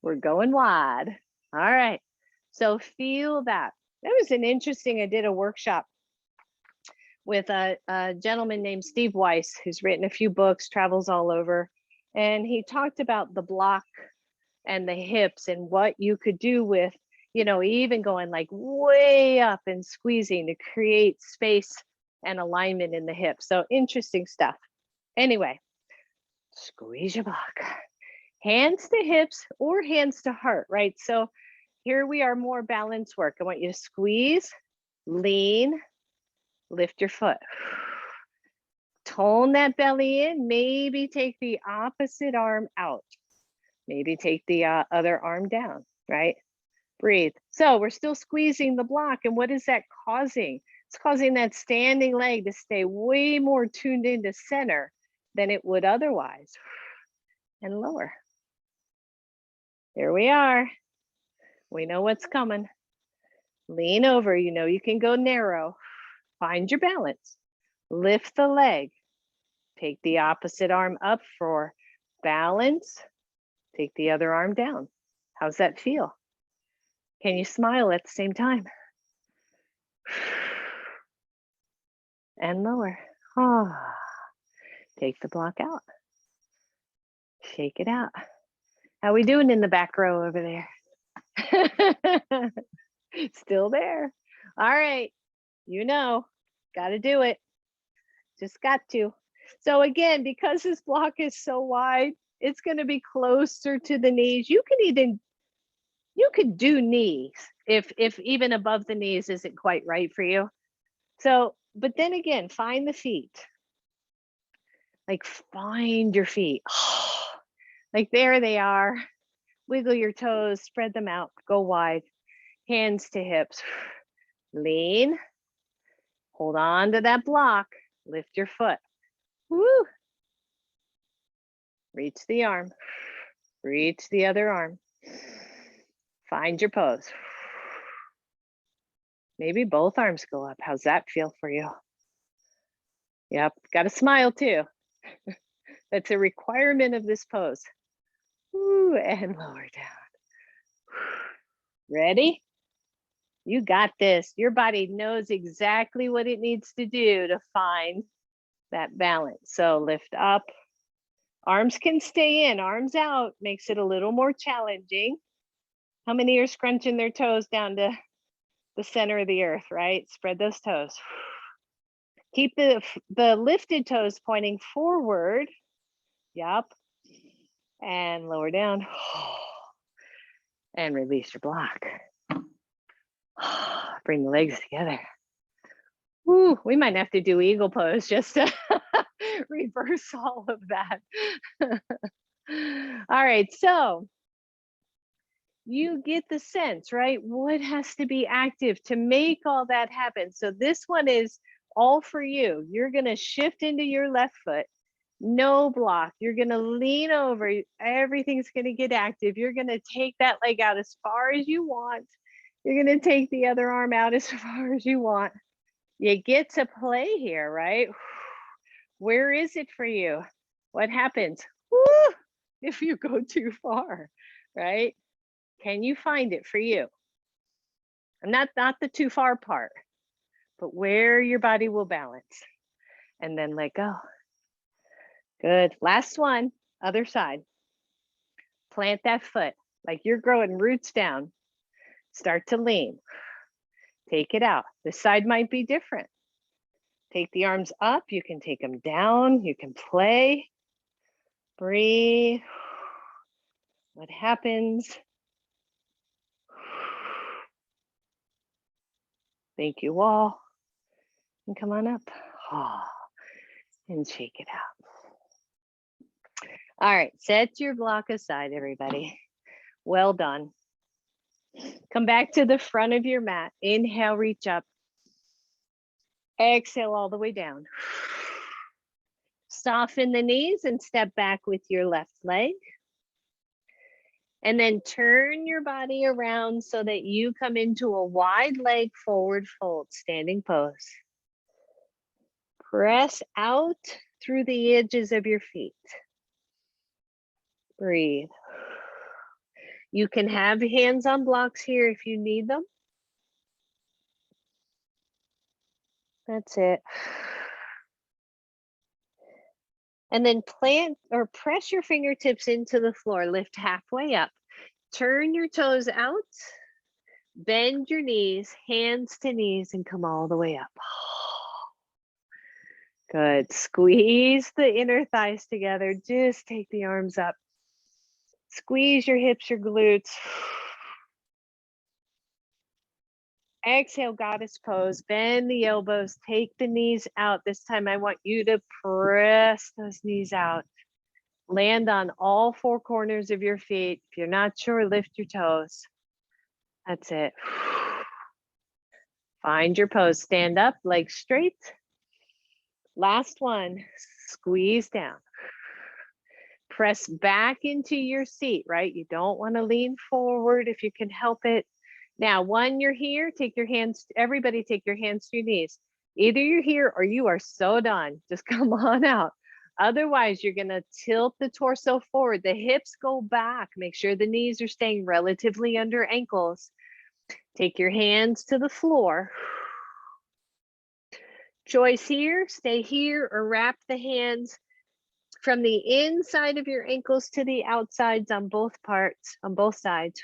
We're going wide. All right. So feel that. That was an interesting, I did a workshop with a gentleman named Steve Weiss, who's written a few books, travels all over. And he talked about the block and the hips and what you could do with, you know, even going like way up and squeezing to create space and alignment in the hips. So interesting stuff. Anyway, squeeze your block. Hands to hips or hands to heart, right? So here we are, more balance work. I want you to squeeze, lean, lift your foot. Tone that belly in. Maybe take the opposite arm out. Maybe take the other arm down, right? Breathe. So we're still squeezing the block. And what is that causing? It's causing that standing leg to stay way more tuned into center than it would otherwise. And lower. Here we are. We know what's coming. Lean over. You know you can go narrow. Find your balance. Lift the leg. Take the opposite arm up for balance. Take the other arm down. How's that feel? Can you smile at the same time? And lower. Oh. Take the block out. Shake it out. How we doing in the back row over there? Still there. All right. You know, got to do it. Just got to. So again, because this block is so wide, it's going to be closer to the knees. You could do knees if even above the knees isn't quite right for you. So, but then again, find the feet. Like find your feet. Like there they are. Wiggle your toes, spread them out, go wide. Hands to hips. Lean. Hold on to that block. Lift your foot. Woo. Reach the arm. Reach the other arm. Find your pose. Maybe both arms go up. How's that feel for you? Yep, got to smile too. That's a requirement of this pose. Woo, and lower down. Ready? You got this. Your body knows exactly what it needs to do to find that balance. So lift up. Arms can stay in, arms out makes it a little more challenging. How many are scrunching their toes down to the center of the earth, right? Spread those toes. Keep the lifted toes pointing forward. Yup. And lower down. And release your block. Bring the legs together. Woo, we might have to do eagle pose just to reverse all of that. All right, so you get the sense, right? What has to be active to make all that happen? So this one is all for you. You're gonna shift into your left foot, no block. You're gonna lean over, everything's gonna get active. You're gonna take that leg out as far as you want. You're gonna take the other arm out as far as you want. You get to play here, right? Where is it for you? What happens? Woo, if you go too far, right? Can you find it for you? And not the too far part, but where your body will balance. And then let go. Good. Last one, other side. Plant that foot like you're growing roots down. Start to lean. Take it out. This side might be different. Take the arms up. You can take them down. You can play. Breathe. What happens? Thank you all. And come on up. And shake it out. All right, set your block aside, everybody. Well done. Come back to the front of your mat. Inhale, reach up. Exhale all the way down. Soften the knees and step back with your left leg. And then turn your body around so that you come into a wide leg forward fold, standing pose. Press out through the edges of your feet. Breathe. You can have hands on blocks here if you need them. That's it. And then plant or press your fingertips into the floor. Lift halfway up. Turn your toes out. Bend your knees, hands to knees, and come all the way up. Good. Squeeze the inner thighs together. Just take the arms up. Squeeze your hips, your glutes. Exhale, goddess pose. Bend the elbows. Take the knees out. This time I want you to press those knees out. Land on all four corners of your feet. If you're not sure, lift your toes. That's it. Find your pose. Stand up, legs straight. Last one, squeeze down. Press back into your seat, right? You don't want to lean forward if you can help it. Now, when you're here, take your hands, everybody take your hands to your knees. Either you're here or you are so done. Just come on out. Otherwise, you're going to tilt the torso forward. The hips go back. Make sure the knees are staying relatively under ankles. Take your hands to the floor. Choice here, stay here or wrap the hands from the inside of your ankles to the outsides on both parts, on both sides.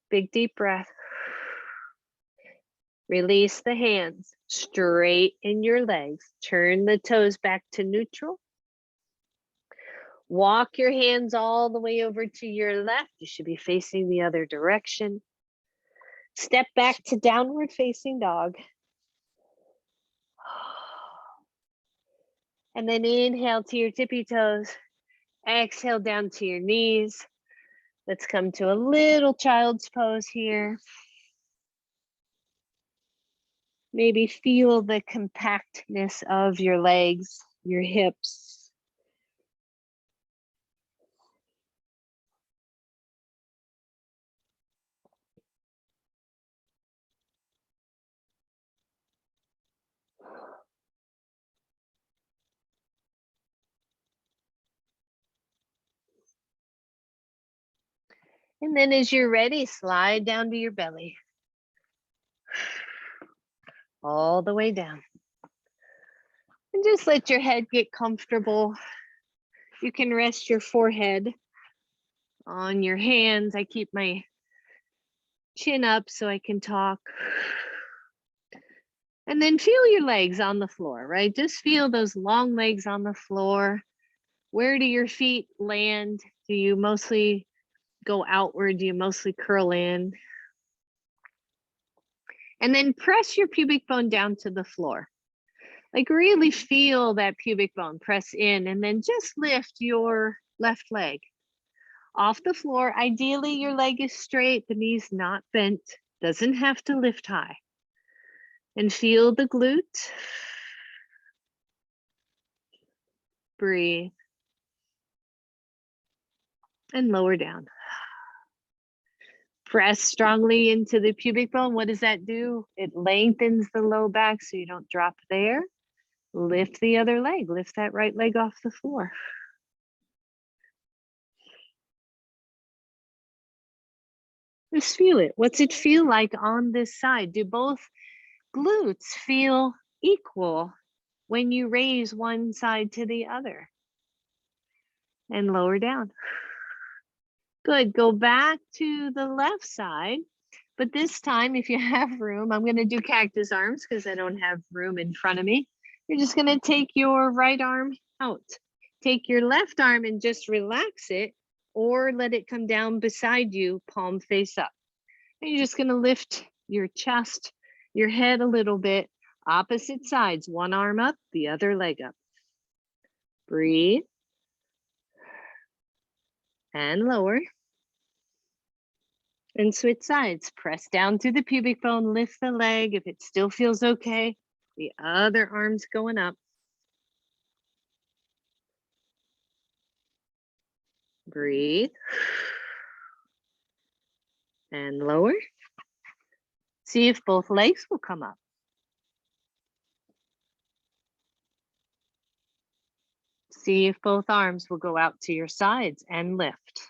Big deep breath. Release the hands, straighten your legs, turn the toes back to neutral. Walk your hands all the way over to your left. You should be facing the other direction. Step back to downward facing dog. And then inhale to your tippy toes. Exhale down to your knees. Let's come to a little child's pose here. Maybe feel the compactness of your legs, your hips. And then as you're ready, slide down to your belly. All the way down. And just let your head get comfortable. You can rest your forehead On your hands, I keep my chin up so I can talk. And then feel your legs on the floor, right? Just feel those long legs on the floor. Where do your feet land? Do you mostly go outward? Do you mostly curl in? And then press your pubic bone down to the floor. Like really feel that pubic bone press in, and then just lift your left leg off the floor. Ideally, your leg is straight, the knee's not bent, doesn't have to lift high. And feel the glute. Breathe. And lower down. Press strongly into the pubic bone. What does that do? It lengthens the low back so you don't drop there. Lift the other leg. Lift that right leg off the floor. Just feel it. What's it feel like on this side? Do both glutes feel equal when you raise one side to the other? And lower down. Good. Go back to the left side. But this time, if you have room, I'm going to do cactus arms because I don't have room in front of me. You're just going to take your right arm out. Take your left arm and just relax it, or let it come down beside you, palm face up. And you're just going to lift your chest, your head a little bit, opposite sides, one arm up, the other leg up. Breathe. And lower. And switch sides. Press down to the pubic bone, lift the leg. If it still feels okay, the other arm's going up. Breathe. And lower. See if both legs will come up. See if both arms will go out to your sides and lift.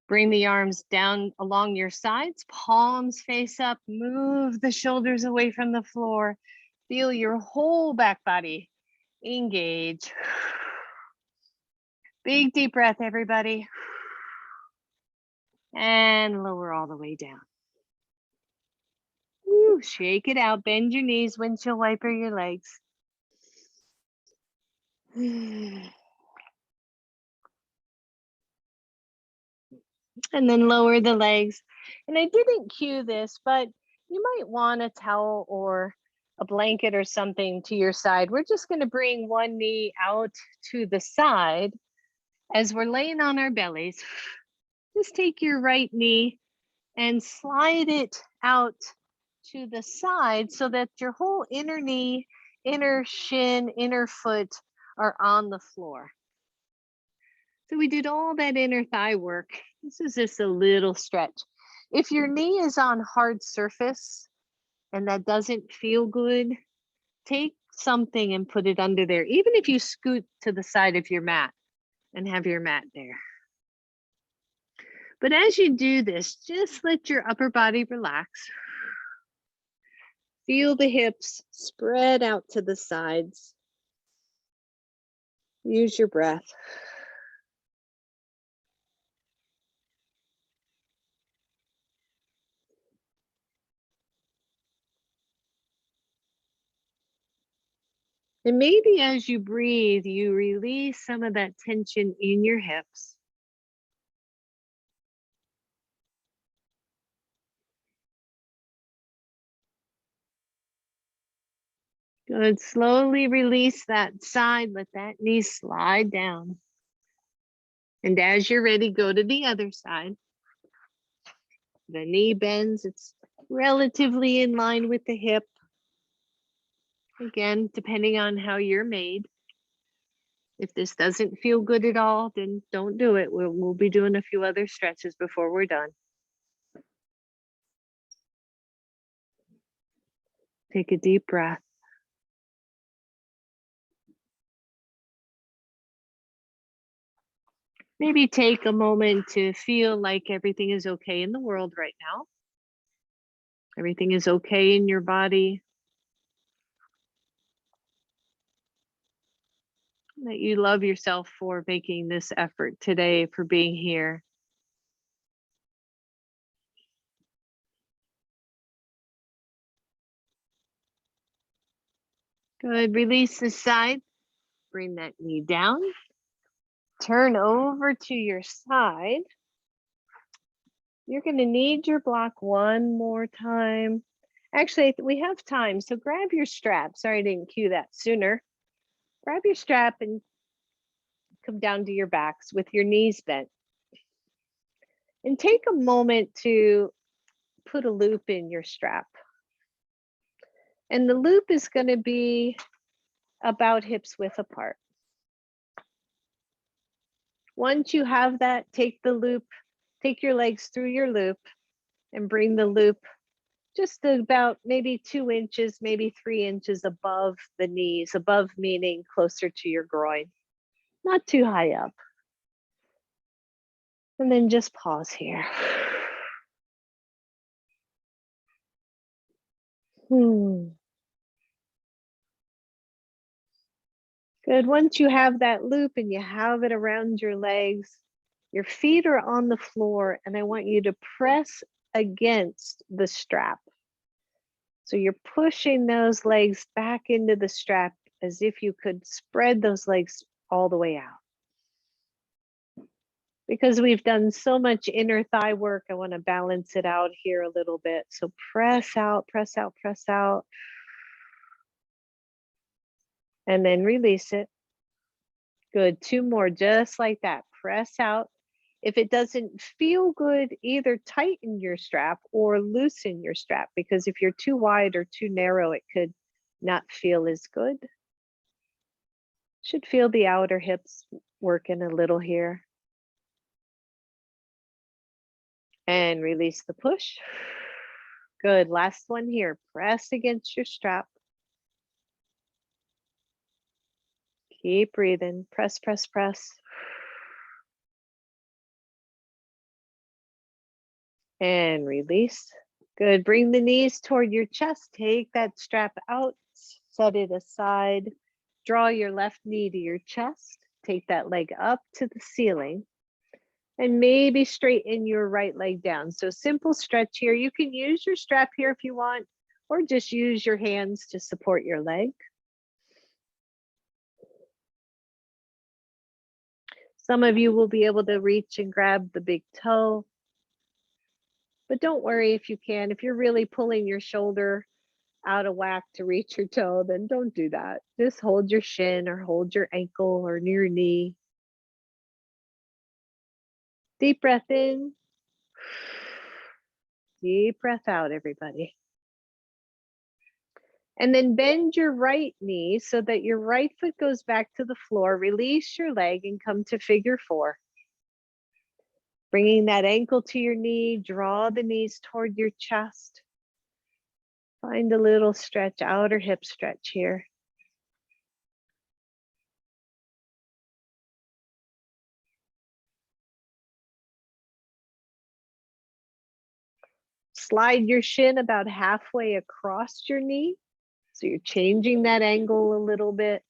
Bring the arms down along your sides, palms face up, move the shoulders away from the floor. Feel your whole back body engage. Big deep breath, everybody. And lower all the way down. Woo, shake it out, bend your knees, windshield wiper your legs. And then lower the legs. And I didn't cue this, but you might want a towel or a blanket or something to your side. We're just going to bring one knee out to the side as we're laying on our bellies. Just take your right knee and slide it out to the side so that your whole inner knee, inner shin, inner foot are on the floor. So we did all that inner thigh work. This is just a little stretch. If your knee is on hard surface and that doesn't feel good, take something and put it under there. Even if you scoot to the side of your mat and have your mat there. But as you do this, just let your upper body relax. Feel the hips spread out to the sides. Use your breath. And maybe as you breathe, you release some of that tension in your hips. Good. Slowly release that side. Let that knee slide down. And as you're ready, go to the other side. The knee bends. It's relatively in line with the hip. Again, depending on how you're made. If this doesn't feel good at all, then don't do it. We'll be doing a few other stretches before we're done. Take a deep breath. Maybe take a moment to feel like everything is okay in the world right now. Everything is okay in your body. That you love yourself for making this effort today, for being here. Good. Release the side. Bring that knee down. Turn over to your side. You're going to need your block one more time. Actually, we have time, so grab your strap. Sorry, I didn't cue that sooner. Grab your strap and come down to your backs with your knees bent. And take a moment to put a loop in your strap. And the loop is going to be about hips width apart. Once you have that, take the loop, take your legs through your loop and bring the loop just about maybe 2 inches, maybe 3 inches above the knees, above meaning closer to your groin, not too high up. And then just pause here. Good. Once you have that loop and you have it around your legs, your feet are on the floor, and I want you to press against the strap. So you're pushing those legs back into the strap as if you could spread those legs all the way out. Because we've done so much inner thigh work, I want to balance it out here a little bit. So press out, press out, press out. And then release it. Good. 2 more, just like that. Press out. If it doesn't feel good, either tighten your strap or loosen your strap, because if you're too wide or too narrow, it could not feel as good. Should feel the outer hips working a little here. And release the push. Good. Last one here. Press against your strap. Keep breathing. Press, press, press. And release. Good. Bring the knees toward your chest. Take that strap out. Set it aside. Draw your left knee to your chest. Take that leg up to the ceiling. And maybe straighten your right leg down. So simple stretch here. You can use your strap here if you want, or just use your hands to support your leg. Some of you will be able to reach and grab the big toe. But don't worry if you can. If you're really pulling your shoulder out of whack to reach your toe, then don't do that. Just hold your shin or hold your ankle or your knee. Deep breath in. Deep breath out, everybody. And then bend your right knee so that your right foot goes back to the floor. Release your leg and come to figure 4. Bringing that ankle to your knee, draw the knees toward your chest. Find a little stretch, outer hip stretch here. Slide your shin about halfway across your knee. So you're changing that angle a little bit.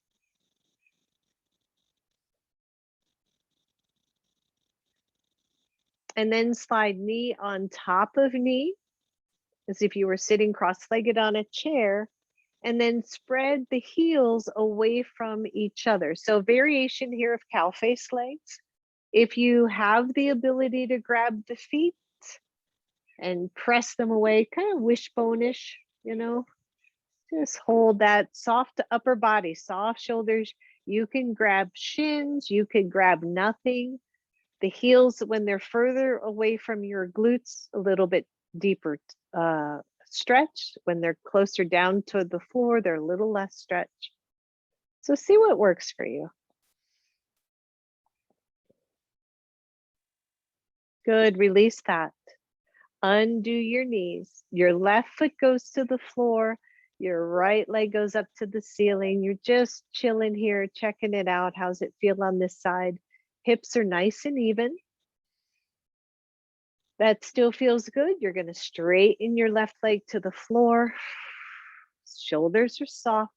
And then slide knee on top of knee, as if you were sitting cross-legged on a chair, and then spread the heels away from each other. So variation here of cow face legs. If you have the ability to grab the feet and press them away, kind of wishbone-ish, you know, just hold that soft upper body, soft shoulders. You can grab shins, you can grab nothing. The heels, when they're further away from your glutes, a little bit deeper stretch. When they're closer down to the floor, they're a little less stretch. So see what works for you. Good, release that. Undo your knees. Your left foot goes to the floor. Your right leg goes up to the ceiling. You're just chilling here, checking it out. How's it feel on this side? Hips are nice and even. That still feels good. You're going to straighten your left leg to the floor. Shoulders are soft.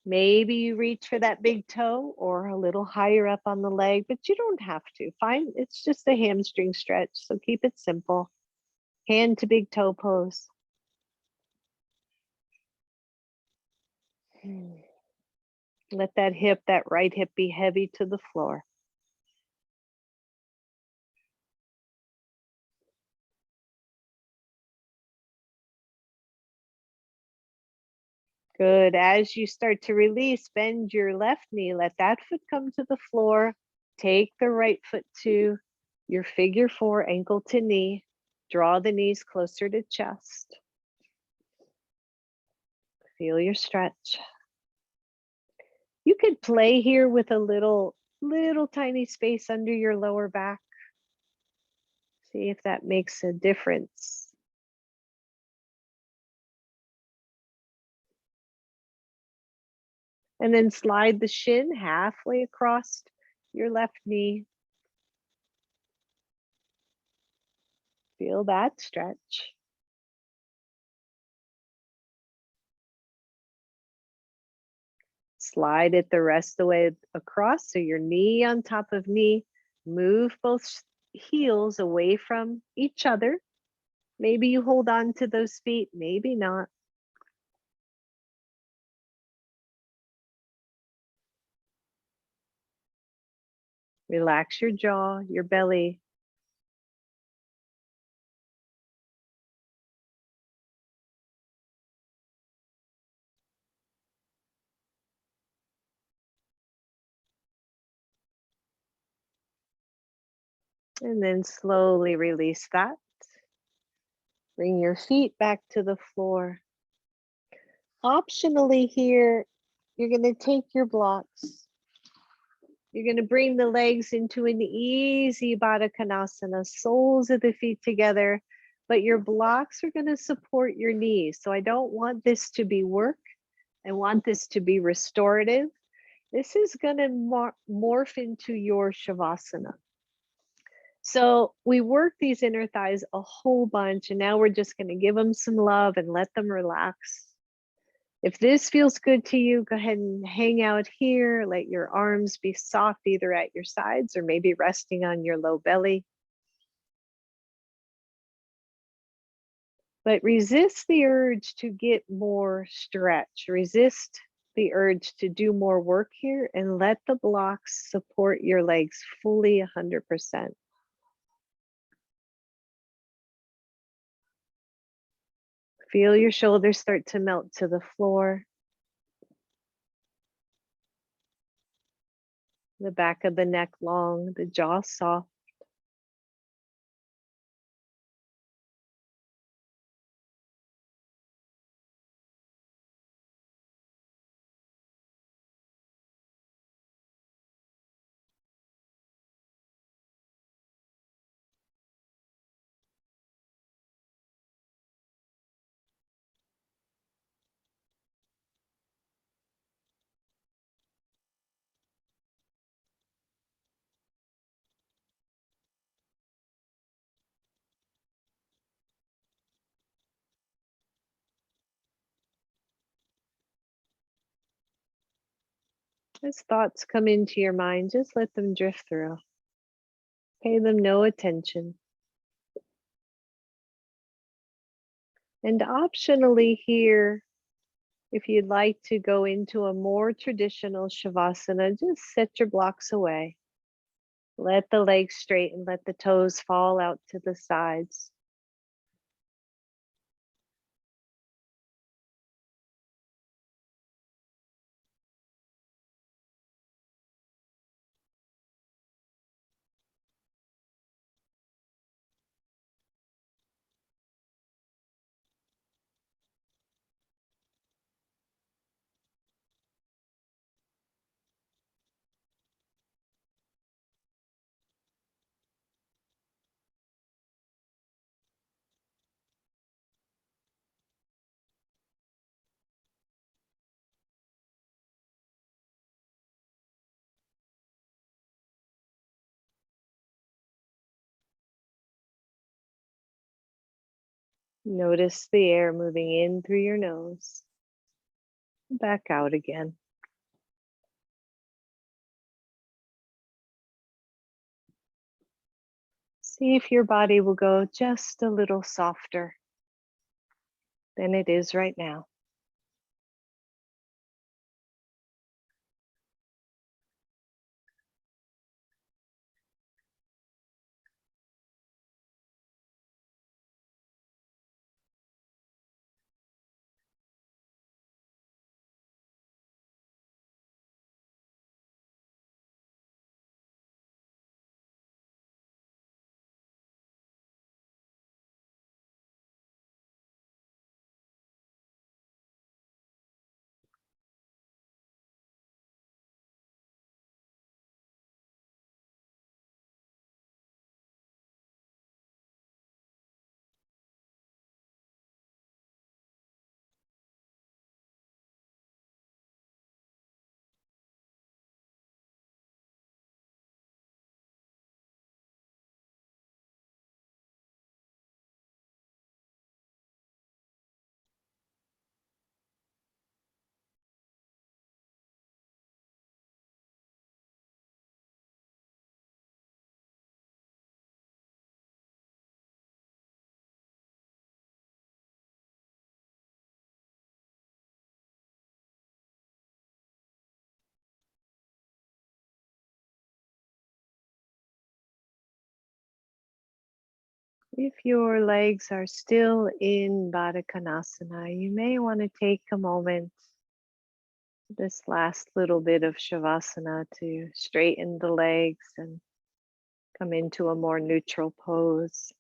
Maybe you reach for that big toe or a little higher up on the leg, but you don't have to. Fine, it's just a hamstring stretch, so keep it simple. Hand to big toe pose. Let that right hip be heavy to the floor. Good. As you start to release, bend your left knee. Let that foot come to the floor. Take the right foot to your figure four, ankle to knee. Draw the knees closer to chest. Feel your stretch. You could play here with a little tiny space under your lower back. See if that makes a difference. And then slide the shin halfway across your left knee. Feel that stretch. Slide it the rest of the way across, so your knee on top of knee. Move both heels away from each other. Maybe you hold on to those feet, maybe not. Relax your jaw, your belly. And then slowly release that. Bring your feet back to the floor. Optionally here, you're going to take your blocks. You're going to bring the legs into an easy Badakanasana, soles of the feet together, but your blocks are going to support your knees. So I don't want this to be work. I want this to be restorative. This is going to morph into your Shavasana. So we work these inner thighs a whole bunch, and now we're just going to give them some love and let them relax. If this feels good to you, go ahead and hang out here. Let your arms be soft, either at your sides or maybe resting on your low belly. But resist the urge to get more stretch. Resist the urge to do more work here, and let the blocks support your legs fully 100%. Feel your shoulders start to melt to the floor. The back of the neck long, the jaw soft. As thoughts come into your mind, just let them drift through. Pay them no attention. And optionally here, if you'd like to go into a more traditional Shavasana, just set your blocks away. Let the legs straighten, let the toes fall out to the sides. Notice the air moving in through your nose, back out again. See if your body will go just a little softer than it is right now. If your legs are still in Badakanasana, you may want to take a moment, this last little bit of Shavasana, to straighten the legs and come into a more neutral pose.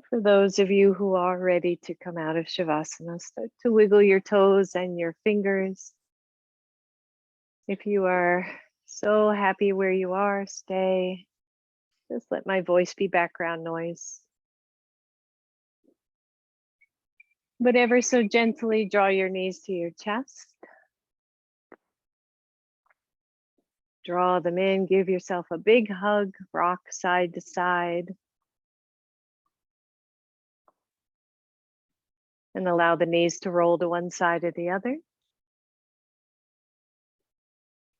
For those of you who are ready to come out of Shavasana, start to wiggle your toes and your fingers. If you are so happy where you are, stay. Just let my voice be background noise. But ever so gently draw your knees to your chest. Draw them in, give yourself a big hug, rock side to side. And allow the knees to roll to one side or the other.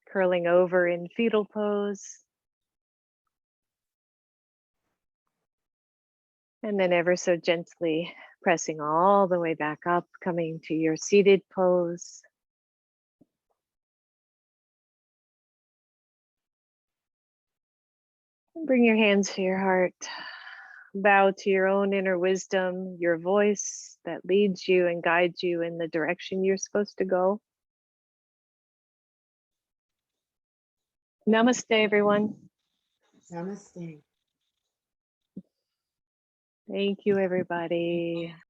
Curling over in fetal pose. And then ever so gently pressing all the way back up, coming to your seated pose. And bring your hands to your heart. Bow to your own inner wisdom, your voice that leads you and guides you in the direction you're supposed to go. Namaste, everyone. Namaste. Thank you, everybody.